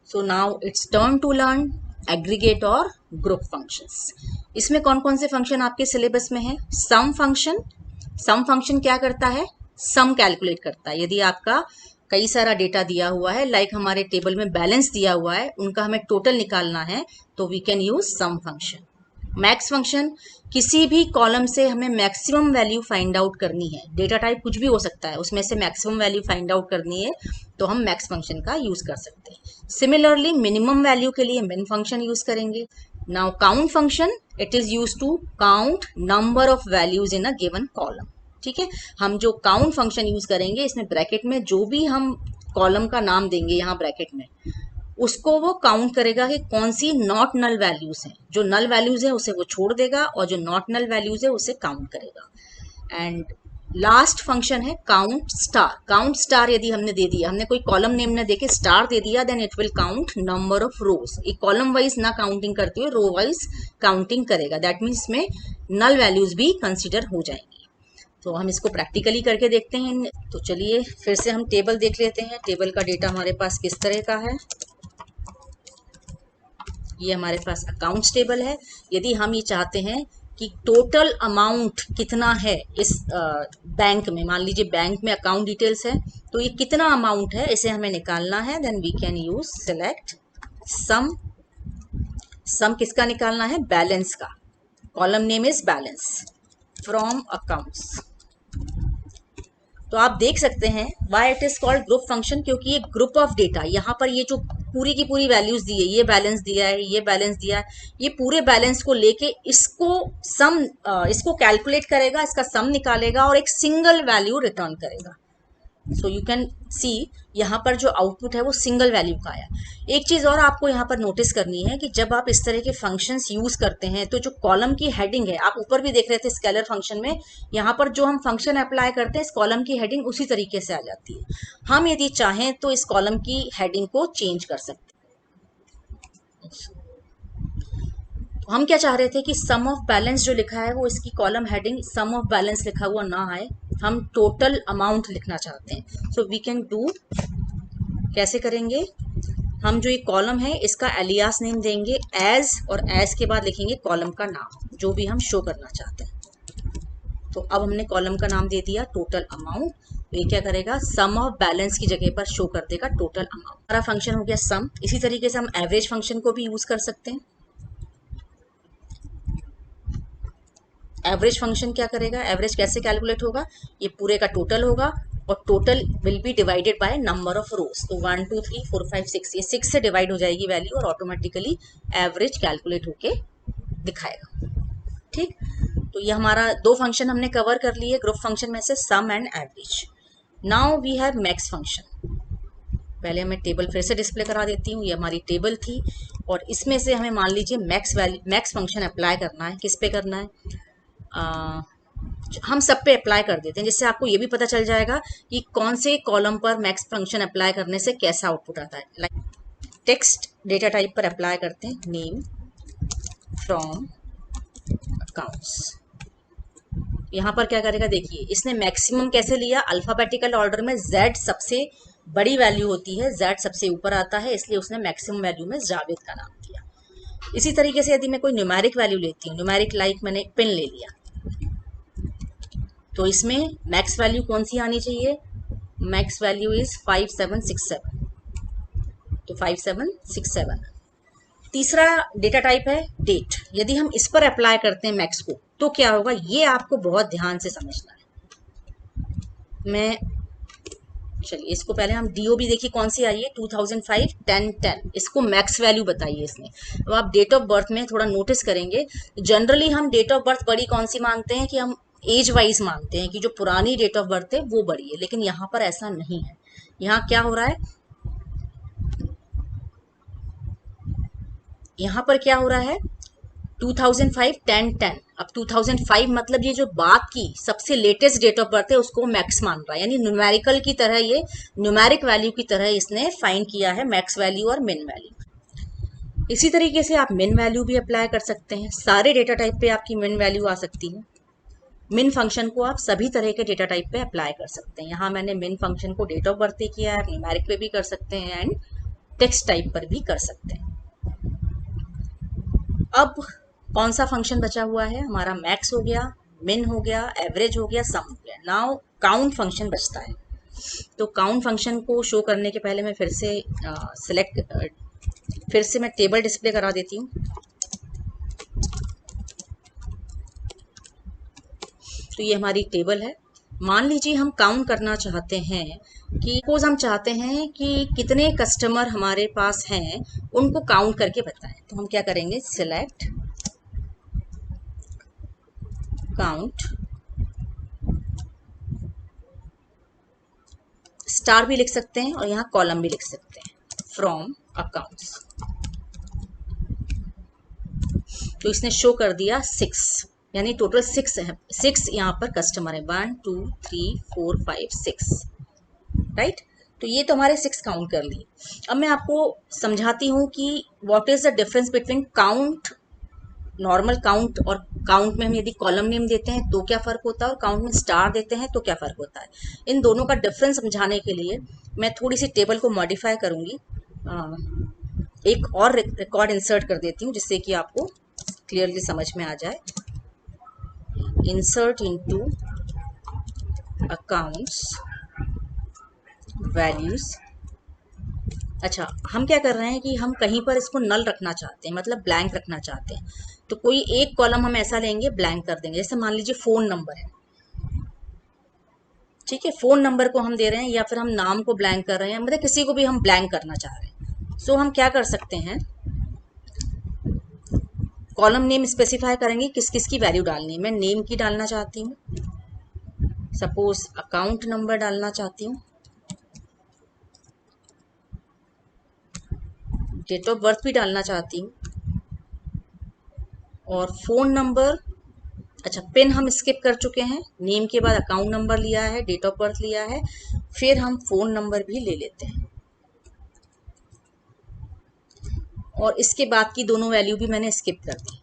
so now it's turn to learn aggregate और ग्रुप फंक्शंस। इसमें कौन कौन से फंक्शन आपके सिलेबस में है, सम फंक्शन। सम फंक्शन क्या करता है, सम कैलकुलेट करता है। यदि आपका कई सारा डेटा दिया हुआ है, लाइक हमारे टेबल में बैलेंस दिया हुआ है, उनका हमें टोटल निकालना है, तो we can use sum function. Max function, किसी भी कॉलम से हमें मैक्सिमम वैल्यू फाइंड आउट करनी है, डेटा टाइप कुछ भी हो सकता है, उसमें से मैक्सिमम वैल्यू फाइंड आउट करनी है, तो हम मैक्स फंक्शन का यूज कर सकते हैं। सिमिलरली मिनिमम वैल्यू के लिए मिन फंक्शन यूज करेंगे। Now count function, it is use to count number of values in a given column. ठीक है, हम जो काउंट फंक्शन यूज करेंगे, इसमें ब्रैकेट में जो भी हम कॉलम का नाम देंगे यहाँ ब्रैकेट में, उसको वो काउंट करेगा कि कौन सी नॉट नल वैल्यूज हैं, जो नल वैल्यूज है उसे वो छोड़ देगा और जो नॉट नल वैल्यूज है उसे काउंट करेगा। एंड लास्ट फंक्शन है काउंट स्टार। काउंट स्टार यदि हमने दे दिया, हमने कोई कॉलम नेम ने देके स्टार दे दिया, then it will count number of rows. एक कॉलम वाइज ना काउंटिंग करते हुए रो वाइज काउंटिंग करेगा, दैट मीन्स इसमें नल वैल्यूज भी कंसिडर हो जाएंगी। तो हम इसको प्रैक्टिकली करके देखते हैं। तो चलिए फिर से हम टेबल देख लेते हैं, टेबल का डेटा हमारे पास किस तरह का है। ये हमारे पास अकाउंट्स टेबल है। यदि हम ये चाहते हैं कि टोटल अमाउंट कितना है इस बैंक में, मान लीजिए बैंक में अकाउंट डिटेल्स है, तो ये कितना अमाउंट है इसे हमें निकालना है, then we can use select sum. Sum किसका निकालना है? बैलेंस का। Column name is balance from accounts. तो आप देख सकते हैं why it is called group function, क्योंकि ये ग्रुप ऑफ डेटा, यहाँ पर ये जो पूरी की पूरी वैल्यूज दी है, ये बैलेंस दिया है, ये बैलेंस दिया है, ये पूरे बैलेंस को लेके इसको सम, इसको कैलकुलेट करेगा, इसका सम निकालेगा और एक सिंगल वैल्यू रिटर्न करेगा। सो यू कैन सी यहाँ पर जो आउटपुट है वो सिंगल वैल्यू का आया। एक चीज और आपको यहाँ पर नोटिस करनी है कि जब आप इस तरह के फंक्शंस यूज करते हैं, तो जो कॉलम की हेडिंग है, आप ऊपर भी देख रहे थे स्केलर फंक्शन में, यहाँ पर जो हम फंक्शन अप्लाई करते हैं, इस कॉलम की हेडिंग उसी तरीके से आ जाती है। हम यदि चाहें तो इस कॉलम की हेडिंग को चेंज कर सकते हैं। तो हम क्या चाह रहे थे कि सम ऑफ बैलेंस जो लिखा है वो इसकी column heading sum of balance लिखा हुआ ना आए, हम टोटल अमाउंट लिखना चाहते हैं। सो वी कैन डू, कैसे करेंगे, हम जो ये कॉलम है इसका एलियास नेम देंगे एज, और एज के बाद लिखेंगे कॉलम का नाम जो भी हम शो करना चाहते हैं। तो अब हमने कॉलम का नाम दे दिया टोटल अमाउंट, तो ये क्या करेगा, सम ऑफ बैलेंस की जगह पर शो कर देगा टोटल अमाउंट। हमारा फंक्शन हो गया सम। इसी तरीके से हम एवरेज फंक्शन को भी यूज कर सकते हैं। एवरेज फंक्शन क्या करेगा, एवरेज कैसे कैलकुलेट होगा, ये पूरे का टोटल होगा और total will be divided by number of रोज। तो 1 2 3 4 5 6, ये 6 से डिवाइड हो जाएगी वैल्यू और ऑटोमेटिकली एवरेज कैलकुलेट होके दिखाएगा। ठीक, तो ये हमारा दो फंक्शन हमने कवर कर लिए ग्रुप फंक्शन में से, sum and average. Now we have max function. पहले मैं टेबल फिर से डिस्प्ले करा देती हूँ। ये हमारी टेबल थी और इसमें से हमें मान लीजिए मैक्स फंक्शन अप्लाई करना है। किस पे करना है, हम सब पे अप्लाई कर देते हैं, जिससे आपको ये भी पता चल जाएगा कि कौन से कॉलम पर मैक्स फंक्शन अप्लाई करने से कैसा आउटपुट आता है। लाइक टेक्स्ट डेटा टाइप पर अप्लाई करते हैं, नेम फ्रॉम अकाउंट्स। यहाँ पर क्या करेगा, देखिए इसने मैक्सिमम कैसे लिया, अल्फाबेटिकल ऑर्डर में Z सबसे बड़ी वैल्यू होती है, Z सबसे ऊपर आता है, इसलिए उसने मैक्सिमम वैल्यू में जावेद का नाम दिया। इसी तरीके से यदि मैं कोई न्यूमेरिक वैल्यू लेती हूँ, न्यूमेरिक लाइक मैंने पेन ले लिया, तो इसमें मैक्स वैल्यू कौन सी आनी चाहिए, मैक्स वैल्यू इज 5767, तो 5767। तीसरा डेटा टाइप है डेट। यदि हम इस पर अप्लाई करते हैं मैक्स को, तो क्या होगा, ये आपको बहुत ध्यान से समझना है। मैं चलिए इसको पहले हम DOB देखिए कौन सी आई है, 2005 10 10, इसको मैक्स वैल्यू बताइए इसने। अब आप डेट ऑफ बर्थ में थोड़ा नोटिस करेंगे, जनरली हम डेट ऑफ बर्थ बड़ी कौन सी मानते हैं कि हम एज वाइज मानते हैं कि जो पुरानी डेट ऑफ बर्थ है वो बड़ी है, लेकिन यहाँ पर ऐसा नहीं है। यहाँ क्या हो रहा है, यहाँ पर क्या हो रहा है, 2005 10 10। अब 2005 मतलब ये जो बात की सबसे लेटेस्ट डेट ऑफ बर्थ है उसको मैक्स मान रहा है, यानी न्यूमेरिकल की तरह, ये न्यूमेरिक वैल्यू की तरह इसने फाइंड किया है मैक्स वैल्यू और मिन वैल्यू। इसी तरीके से आप मिन वैल्यू भी अप्लाई कर सकते हैं, सारे डेटा टाइप पे आपकी मिन वैल्यू आ सकती है। मिन फंक्शन को आप सभी तरह के डेटा टाइप पे अप्लाई कर सकते हैं। यहाँ मैंने मिन फंक्शन को डेट ऑफ बर्थ पे किया है, न्यूमेरिक पे भी कर सकते हैं एंड टेक्स्ट टाइप पर भी कर सकते हैं। अब कौन सा फंक्शन बचा हुआ है, हमारा मैक्स हो गया, मिन हो गया, एवरेज हो गया, सम हो गया। नाउ काउंट फंक्शन बचता है। तो काउंट फंक्शन को शो करने के पहले मैं फिर से मैं टेबल डिस्प्ले करा देती हूँ। तो ये हमारी टेबल है। मान लीजिए हम काउंट करना चाहते हैं कि सपोज हम चाहते हैं कि कितने कस्टमर हमारे पास हैं, उनको काउंट करके बताएं। तो हम क्या करेंगे, सिलेक्ट काउंट, स्टार भी लिख सकते हैं और यहाँ कॉलम भी लिख सकते हैं, फ्रॉम अकाउंट्स। तो इसने शो कर दिया 6, यानी टोटल 6 है, 6 यहाँ पर कस्टमर है, 1 2 3 4 5 6, राइट। तो ये तो हमारे 6 काउंट कर लिए। अब मैं आपको समझाती हूँ कि what is the difference between count, normal count, और काउंट में हम यदि कॉलम नेम देते हैं तो क्या फ़र्क होता है, और काउंट में स्टार देते हैं तो क्या फ़र्क होता है। इन दोनों का डिफरेंस समझाने के लिए मैं थोड़ी सी टेबल को मॉडिफाई करूँगी, एक और रिकॉर्ड इंसर्ट कर देती हूँ जिससे कि आपको क्लियरली समझ में आ जाए। Insert into accounts values. अच्छा, हम क्या कर रहे हैं कि हम कहीं पर इसको नल रखना चाहते हैं, मतलब ब्लैंक रखना चाहते हैं। तो कोई एक कॉलम हम ऐसा लेंगे, ब्लैंक कर देंगे। जैसे मान लीजिए फ़ोन नंबर है, ठीक है, फ़ोन नंबर को हम दे रहे हैं, या फिर हम नाम को ब्लैंक कर रहे हैं, मतलब किसी को भी हम ब्लैंक करना चाह रहे हैं। सो हम क्या कर सकते हैं, कॉलम नेम स्पेसिफाई करेंगे किस किस की वैल्यू डालनी है। मैं नेम की डालना चाहती हूँ, सपोज अकाउंट नंबर डालना चाहती हूँ, डेट ऑफ बर्थ भी डालना चाहती हूँ, और फ़ोन नंबर। अच्छा, पिन हम स्किप कर चुके हैं, नेम के बाद अकाउंट नंबर लिया है, डेट ऑफ बर्थ लिया है, फिर हम फ़ोन नंबर भी ले लेते हैं, और इसके बाद की दोनों वैल्यू भी मैंने स्किप कर दी।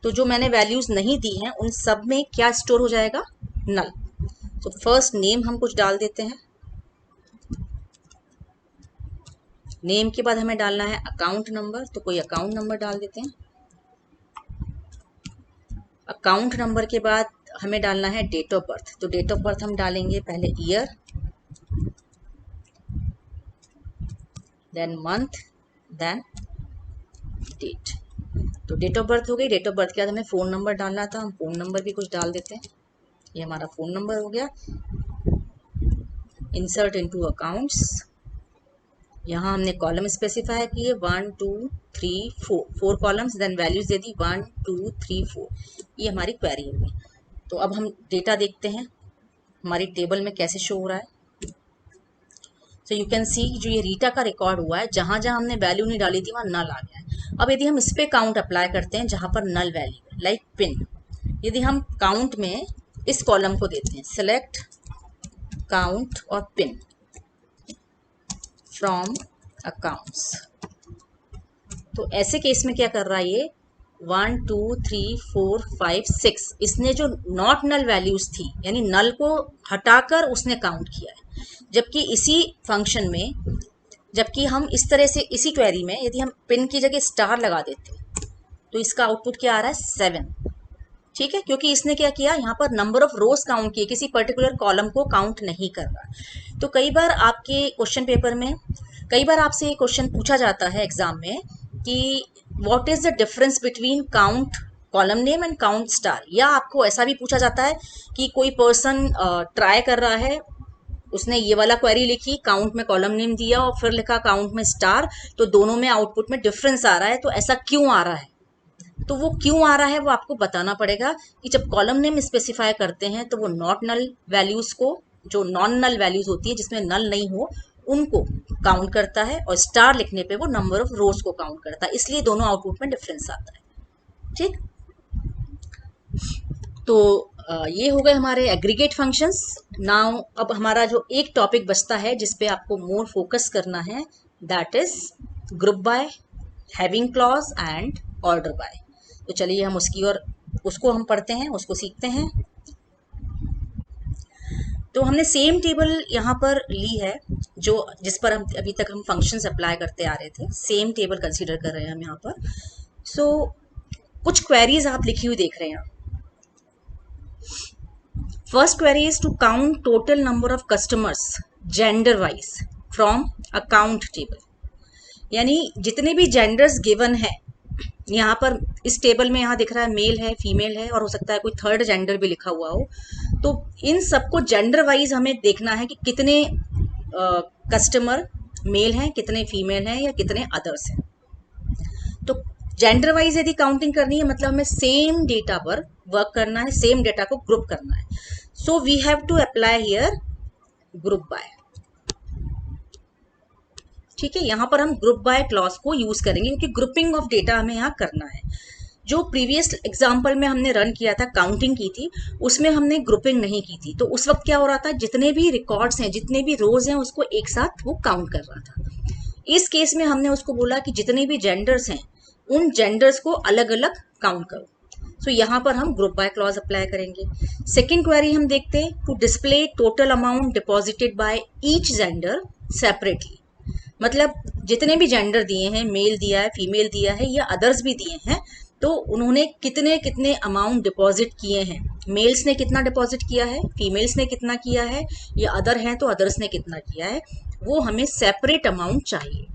तो जो मैंने वैल्यूज़ नहीं दी हैं उन सब में क्या स्टोर हो जाएगा, नल। तो फर्स्ट नेम हम कुछ डाल देते हैं, नेम के बाद हमें डालना है अकाउंट नंबर, तो कोई अकाउंट नंबर डाल देते हैं। अकाउंट नंबर के बाद हमें डालना है डेट ऑफ बर्थ, तो डेट ऑफ बर्थ हम डालेंगे पहले year, then month, then date. तो डेट ऑफ बर्थ हो गई। डेट ऑफ बर्थ के बाद हमें फ़ोन नंबर डालना था, हम फ़ोन नंबर भी कुछ डाल देते हैं। ये हमारा फ़ोन नंबर हो गया। इंसर्ट इनटू अकाउंट्स, यहाँ हमने कॉलम स्पेसिफाई किए 1 2 3 4, 4 कॉलम्स, देन वैल्यूज दे दी 1 2 3 4। ये हमारी क्वेरी होगी। तो अब हम डेटा देखते हैं हमारी टेबल में कैसे शो हो रहा है। सो यू कैन सी जो ये रीटा का रिकॉर्ड हुआ है, जहाँ जहाँ हमने वैल्यू नहीं डाली थी वहाँ नल आ गया है। अब यदि हम इस पे काउंट अप्लाई करते हैं जहाँ पर नल वैल्यू, लाइक पिन, यदि हम काउंट में इस कॉलम को देते हैं सिलेक्ट काउंट और पिन फ्रॉम अकाउंट्स, तो ऐसे केस में क्या कर रहा है ये 1 2 3 4 5 6, इसने जो नॉट नल वैल्यूज थी यानी नल को हटाकर उसने काउंट किया है। जबकि इसी फंक्शन में, जबकि हम इस तरह से इसी क्वेरी में यदि हम पिन की जगह स्टार लगा देते तो इसका आउटपुट क्या आ रहा है 7, ठीक है, क्योंकि इसने क्या किया, यहाँ पर नंबर ऑफ रोज काउंट किए, किसी पर्टिकुलर कॉलम को काउंट नहीं कर रहा। तो कई बार आपके क्वेश्चन पेपर में, कई बार आपसे ये क्वेश्चन पूछा जाता है एग्जाम में कि what is the difference between count column name and count star, या आपको ऐसा भी पूछा जाता है कि कोई पर्सन ट्राई कर रहा है, उसने ये वाला क्वेरी लिखी, काउंट में कॉलम नेम दिया और फिर लिखा काउंट में स्टार, तो दोनों में आउटपुट में डिफरेंस आ रहा है, तो ऐसा क्यों आ रहा है। तो वो क्यों आ रहा है वो आपको बताना पड़ेगा कि जब कॉलम नेम स्पेसिफाई करते हैं तो वो नॉट नल वैल्यूज को, जो नॉन नल वैल्यूज होती है जिसमें नल नहीं हो, उनको काउंट करता है, और स्टार लिखने पे वो नंबर ऑफ रोज को काउंट करता है, इसलिए दोनों आउटपुट में डिफरेंस आता है। ठीक, तो ये हो गए हमारे एग्रीगेट फंक्शंस। नाउ अब हमारा जो एक टॉपिक बचता है जिसपे आपको मोर फोकस करना है, that is group by, having clause and order bye. तो चलिए हम उसको हम पढ़ते हैं, उसको सीखते हैं। तो हमने सेम टेबल यहाँ पर ली है जो जिस पर हम अभी तक हम फंक्शंस अप्लाई करते आ रहे थे, सेम टेबल कंसीडर कर रहे हैं हम यहाँ पर। सो कुछ क्वेरीज आप लिखी हुई देख रहे हैं, first query is to count total number of customers gender wise from account table, यानी जितने भी जेंडर्स गिवन है यहाँ पर इस टेबल में, यहाँ दिख रहा है मेल है, फीमेल है, और हो सकता है कोई थर्ड जेंडर भी लिखा हुआ हो, तो इन सबको जेंडर वाइज हमें देखना है कि कितने कस्टमर मेल हैं, कितने फीमेल हैं, या कितने अदर्स हैं। तो जेंडर वाइज यदि काउंटिंग करनी है मतलब हमें सेम डेटा पर वर्क करना है, सेम डेटा को ग्रुप करना है। So we have to apply here group by. ठीक है, यहाँ पर हम ग्रुप बाय क्लॉज को यूज करेंगे क्योंकि ग्रुपिंग ऑफ डेटा हमें यहाँ करना है। जो प्रीवियस एग्जाम्पल में हमने रन किया था, काउंटिंग की थी, उसमें हमने ग्रुपिंग नहीं की थी, तो उस वक्त क्या हो रहा था, जितने भी रिकॉर्ड्स हैं, जितने भी रोज हैं, उसको एक साथ वो काउंट कर रहा था। इस केस में हमने उसको बोला कि जितने भी जेंडर्स हैं उन जेंडर्स को अलग अलग काउंट करो। सो यहाँ पर हम ग्रुप बाय क्लॉज अप्लाई करेंगे। सेकेंड क्वेरी हम देखते हैं, to display total amount deposited by each gender separately, मतलब जितने भी जेंडर दिए हैं, मेल दिया है, फीमेल दिया है, या अदर्स भी दिए हैं, तो उन्होंने कितने कितने अमाउंट डिपॉजिट किए हैं, मेल्स ने कितना डिपॉजिट किया है, फीमेल्स ने कितना किया है, या अदर हैं तो अदर्स ने कितना किया है, वो हमें सेपरेट अमाउंट चाहिए।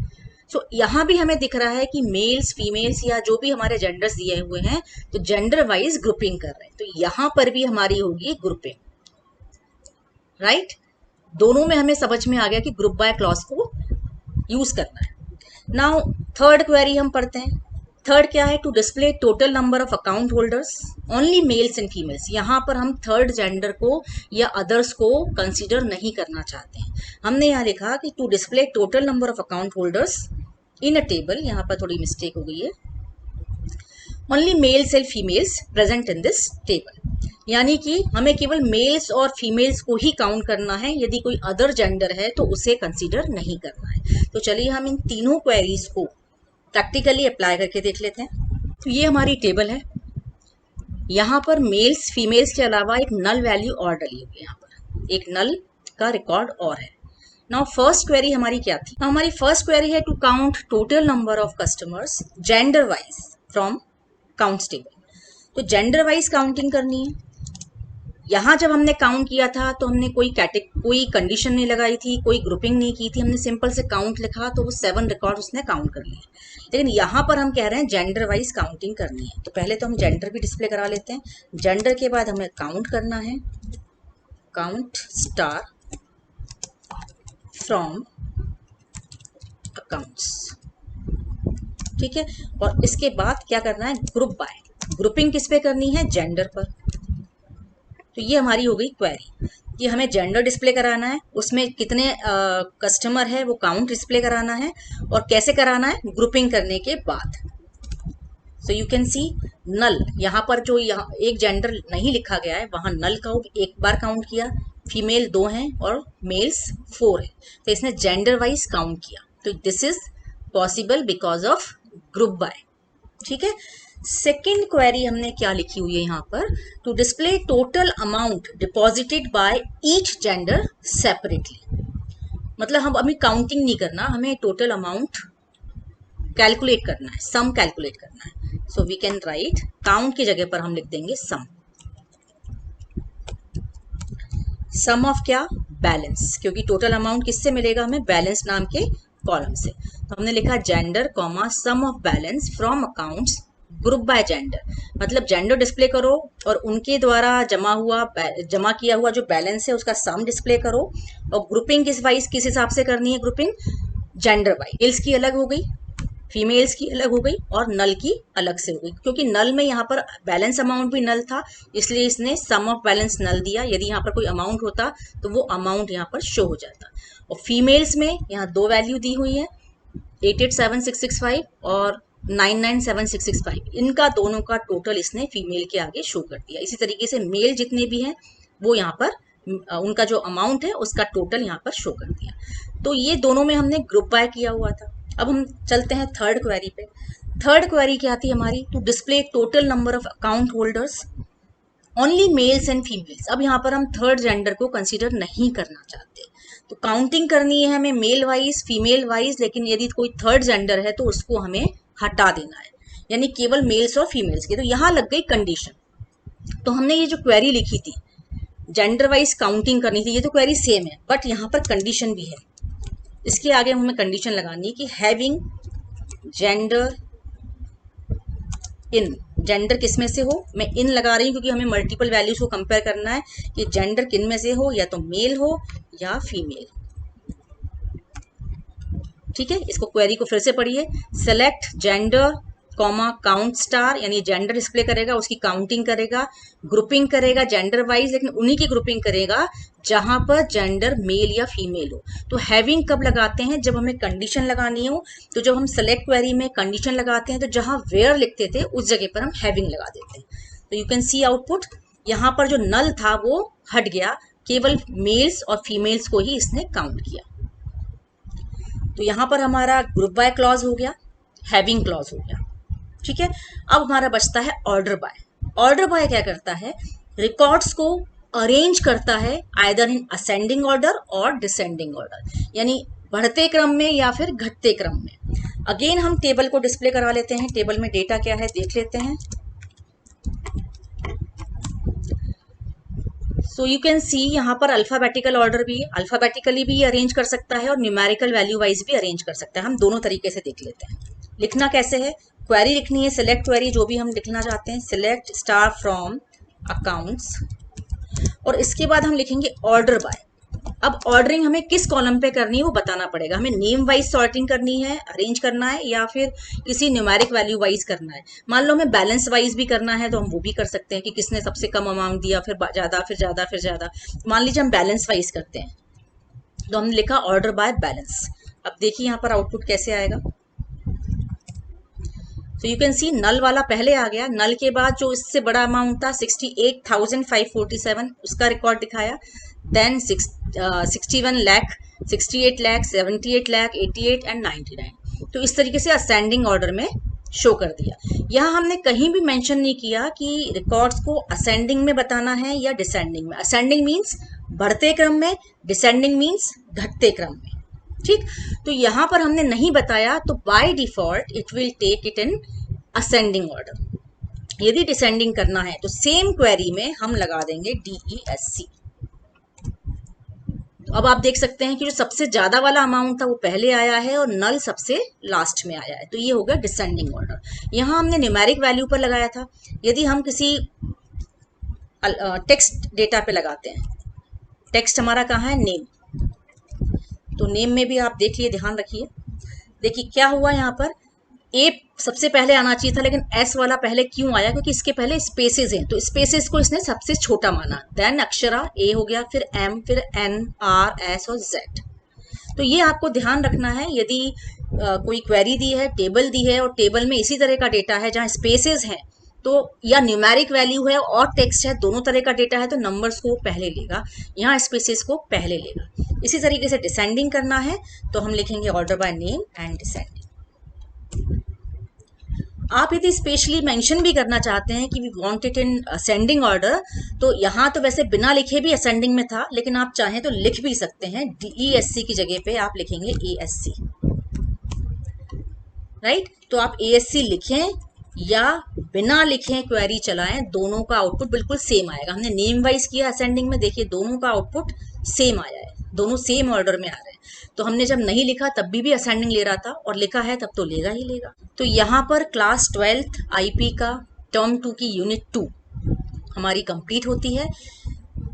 सो यहाँ भी हमें दिख रहा है कि मेल्स, फीमेल्स या जो भी हमारे जेंडर्स दिए हुए हैं तो जेंडर वाइज ग्रुपिंग कर रहे हैं, तो यहाँ पर भी हमारी होगी ग्रुपिंग, राइट। दोनों में हमें समझ में आ गया कि ग्रुप बाय क्लॉज को यूज करना है। नाउ थर्ड क्वेरी हम पढ़ते हैं। थर्ड क्या है, to display total number of account holders only males and females. यहाँ पर हम थर्ड जेंडर को या अदर्स को कंसीडर नहीं करना चाहते हैं। हमने यहाँ लिखा कि to display total number of account holders in a table, यहाँ पर थोड़ी मिस्टेक हो गई है, only males and females present in this table, यानी कि हमें केवल मेल्स और फीमेल्स को ही काउंट करना है, यदि कोई अदर जेंडर है तो उसे कंसीडर नहीं करना है। तो चलिए हम इन तीनों क्वेरीज को प्रैक्टिकली अप्लाई करके देख लेते हैं। तो ये हमारी टेबल है, यहाँ पर मेल्स फीमेल्स के अलावा एक नल वैल्यू और डली हुई है, यहाँ पर एक नल का रिकॉर्ड और है। नाउ फर्स्ट क्वेरी हमारी क्या थी, हमारी फर्स्ट क्वेरी है to count total number of customers gender wise from counts table. तो जेंडर वाइज काउंटिंग करनी है। यहाँ जब हमने काउंट किया था तो हमने कोई कंडीशन नहीं लगाई थी, कोई ग्रुपिंग नहीं की थी, हमने सिंपल से काउंट लिखा तो वो 7 रिकॉर्ड उसने काउंट कर लिए। लेकिन यहाँ पर हम कह रहे हैं जेंडर वाइज काउंटिंग करनी है, तो पहले तो हम जेंडर भी डिस्प्ले करा लेते हैं। जेंडर के बाद हमें काउंट करना है, काउंट स्टार फ्रॉम अकाउंट्स, ठीक है। और इसके बाद क्या करना है, ग्रुप बाय। ग्रुपिंग किस पे करनी है, जेंडर पर। तो ये हमारी हो गई क्वेरी कि हमें जेंडर डिस्प्ले कराना है, उसमें कितने कस्टमर है वो काउंट डिस्प्ले कराना है, और कैसे कराना है, ग्रुपिंग करने के बाद। सो यू कैन सी नल, यहाँ पर जो यहाँ एक जेंडर नहीं लिखा गया है वहाँ नल का एक बार काउंट किया, फीमेल 2 हैं और मेल्स 4 है, तो इसने जेंडर वाइज काउंट किया। तो this is possible because of group by, ठीक है। सेकेंड क्वेरी हमने क्या लिखी हुई है यहाँ पर, to display total amount deposited by each gender separately, मतलब हम अभी काउंटिंग नहीं करना, हमें टोटल अमाउंट कैलकुलेट करना है, सम कैलकुलेट करना है। So we can write, count की जगह पर हम लिख देंगे सम। सम ऑफ क्या, बैलेंस, क्योंकि टोटल अमाउंट किससे मिलेगा हमें, बैलेंस नाम के कॉलम से। तो हमने लिखा gender comma sum of balance from accounts group by gender, मतलब जेंडर डिस्प्ले करो और उनके द्वारा जमा किया हुआ जो बैलेंस है उसका सम डिस्प्ले करो। और ग्रुपिंग किस हिसाब से करनी है, ग्रुपिंग जेंडर वाइज, मेल्स की अलग हो गई, फीमेल्स की अलग हो गई और नल की अलग से हो गई, क्योंकि नल में यहाँ पर बैलेंस अमाउंट भी नल था, इसलिए इसने सम ऑफ बैलेंस नल दिया। यदि यहाँ पर कोई अमाउंट होता तो वो अमाउंट यहाँ पर शो हो जाता। और फीमेल्स में यहाँ 2 वैल्यू दी हुई है, 887665 और 997665, इनका दोनों का टोटल इसने फीमेल के आगे शो कर दिया। इसी तरीके से मेल जितने भी हैं वो यहाँ पर उनका जो अमाउंट है उसका टोटल यहाँ पर शो कर दिया। तो ये दोनों में हमने ग्रुप बाय किया हुआ था। अब हम चलते हैं थर्ड क्वेरी पे। थर्ड क्वेरी क्या थी हमारी, to display total number of account holders only males and females. अब यहाँ पर हम थर्ड जेंडर को कंसीडर नहीं करना चाहते, तो काउंटिंग करनी है हमें मेल वाइज फीमेल वाइज, लेकिन यदि कोई थर्ड जेंडर है तो उसको हमें हटा देना है, यानी केवल मेल्स और फीमेल्स के। तो यहाँ लग गई कंडीशन। तो हमने ये जो क्वेरी लिखी थी जेंडर वाइज काउंटिंग करनी थी, ये तो क्वेरी सेम है, बट यहाँ पर कंडीशन भी है। इसके आगे हमें कंडीशन लगानी है कि हैविंग जेंडर इन, जेंडर किस में से हो, मैं इन लगा रही हूँ क्योंकि हमें मल्टीपल वैल्यूज को कंपेयर करना है कि जेंडर किन में से हो, या तो मेल हो या फीमेल। ठीक है, इसको क्वेरी को फिर से पढ़िए। Select gender comma count star, यानी जेंडर डिस्प्ले करेगा, उसकी काउंटिंग करेगा, ग्रुपिंग करेगा जेंडर वाइज, लेकिन उन्हीं की ग्रुपिंग करेगा जहां पर जेंडर मेल या फीमेल हो। तो हैविंग कब लगाते हैं, जब हमें कंडीशन लगानी हो। तो जब हम सेलेक्ट क्वेरी में कंडीशन लगाते हैं तो जहां वेयर लिखते थे उस जगह पर हम हैविंग लगा देते हैं। तो यू कैन सी आउटपुट, यहाँ पर जो नल था वो हट गया, केवल मेल्स और फीमेल्स को ही इसने काउंट किया। तो यहाँ पर हमारा ग्रुप बाय क्लॉज हो गया, हैविंग क्लॉज हो गया। ठीक है, अब हमारा बचता है ऑर्डर बाय। ऑर्डर बाय क्या करता है, रिकॉर्ड्स को अरेंज करता है आइदर इन असेंडिंग ऑर्डर और डिसेंडिंग ऑर्डर, यानी बढ़ते क्रम में या फिर घटते क्रम में। अगेन हम टेबल को डिस्प्ले करा लेते हैं, टेबल में डेटा क्या है देख लेते हैं। सो यू कैन सी यहाँ पर अल्फाबेटिकल ऑर्डर भी है, अल्फाबेटिकली भी अरेंज कर सकता है और न्यूमेरिकल वैल्यू वाइज भी अरेंज कर सकता है। हम दोनों तरीके से देख लेते हैं। लिखना कैसे है, क्वेरी लिखनी है, सिलेक्ट क्वेरी जो भी हम लिखना चाहते हैं, सिलेक्ट स्टार फ्रॉम अकाउंट्स, और इसके बाद हम लिखेंगे ऑर्डर बाय। अब ऑर्डरिंग हमें किस कॉलम पे करनी है वो बताना पड़ेगा, हमें नेम वाइज सॉर्टिंग करनी है, अरेंज करना है, या फिर किसी न्यूमेरिक वैल्यू वाइज करना है। मान लो हमें बैलेंस वाइज भी करना है तो हम वो भी कर सकते हैं कि किसने सबसे कम अमाउंट दिया, फिर ज्यादा फिर ज्यादा फिर ज्यादा। मान लीजिए हम बैलेंस वाइज करते हैं, तो हमने लिखा ऑर्डर बाय बैलेंस। अब देखिए यहाँ पर आउटपुट कैसे आएगा। तो यू कैन सी नल वाला पहले आ गया, नल के बाद जो इससे बड़ा अमाउंट था 68,547 उसका रिकॉर्ड दिखाया, देन 61 लाख, 68 लाख, 78 लाख, 88 एंड 99। तो इस तरीके से असेंडिंग ऑर्डर में शो कर दिया। यहाँ हमने कहीं भी मेंशन नहीं किया कि रिकॉर्ड्स को असेंडिंग में बताना है या डिसेंडिंग में। असेंडिंग मीन्स बढ़ते क्रम में, डिसेंडिंग मीन्स घटते क्रम में। ठीक, तो यहां पर हमने नहीं बताया, तो by default it will take it in ascending order. यदि डिसेंडिंग करना है तो सेम क्वेरी में हम लगा देंगे DESC। तो अब आप देख सकते हैं कि जो सबसे ज्यादा वाला अमाउंट था वो पहले आया है और नल सबसे लास्ट में आया है, तो ये हो गया डिसेंडिंग ऑर्डर। यहां हमने न्यूमेरिक वैल्यू पर लगाया था। यदि हम किसी टेक्स्ट डेटा पे लगाते हैं, टेक्स्ट हमारा कहाँ है, नेम, तो नेम में भी आप देखिए, ध्यान रखिए। देखिए क्या हुआ, यहाँ पर ए सबसे पहले आना चाहिए था, लेकिन एस वाला पहले क्यों आया, क्योंकि इसके पहले स्पेसेस हैं, तो स्पेसेस को इसने सबसे छोटा माना। देन अक्षरा ए हो गया, फिर एम, फिर एन, आर, एस और जेड। तो ये आपको ध्यान रखना है, यदि कोई क्वेरी दी है, टेबल दी है और टेबल में इसी तरह का डेटा है जहाँ स्पेसेस हैं, तो या न्यूमेरिक वैल्यू है और टेक्स्ट है, दोनों तरह का डेटा है, तो नंबर्स को पहले लेगा, यहाँ स्पेसेस को पहले लेगा। इसी तरीके से डिसेंडिंग करना है तो हम लिखेंगे order by name and descending. आप यदि स्पेशली मेंशन भी करना चाहते हैं कि we want it in ascending order, तो यहाँ तो वैसे बिना लिखे भी असेंडिंग में था, लेकिन आप चाहें तो लिख भी सकते हैं, DESC की जगह पे आप लिखेंगे ASC, राइट। तो आप ASC लिखें या बिना लिखे क्वेरी चलाएं, दोनों का आउटपुट बिल्कुल सेम आएगा। हमने नेम वाइज किया असेंडिंग में, देखिए दोनों का आउटपुट सेम आया है, दोनों सेम ऑर्डर में आ रहे हैं। तो हमने जब नहीं लिखा तब भी असेंडिंग ले रहा था, और लिखा है तब तो लेगा ही लेगा। तो यहाँ पर क्लास 12th IP का टर्म 2 की यूनिट 2 हमारी कंप्लीट होती है।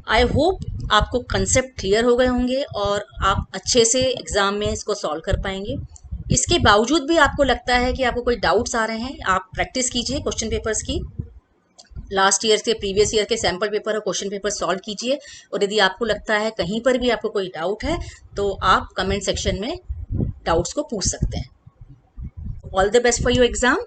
आई होप आपको कंसेप्ट क्लियर हो गए होंगे और आप अच्छे से एग्जाम में इसको सॉल्व कर पाएंगे। इसके बावजूद भी आपको लगता है कि आपको कोई डाउट्स आ रहे हैं, आप प्रैक्टिस कीजिए क्वेश्चन पेपर्स की, लास्ट ईयर से प्रीवियस ईयर के सैम्पल पेपर और क्वेश्चन पेपर सॉल्व कीजिए। और यदि आपको लगता है कहीं पर भी आपको कोई डाउट है तो आप कमेंट सेक्शन में डाउट्स को पूछ सकते हैं। All the best for your exam.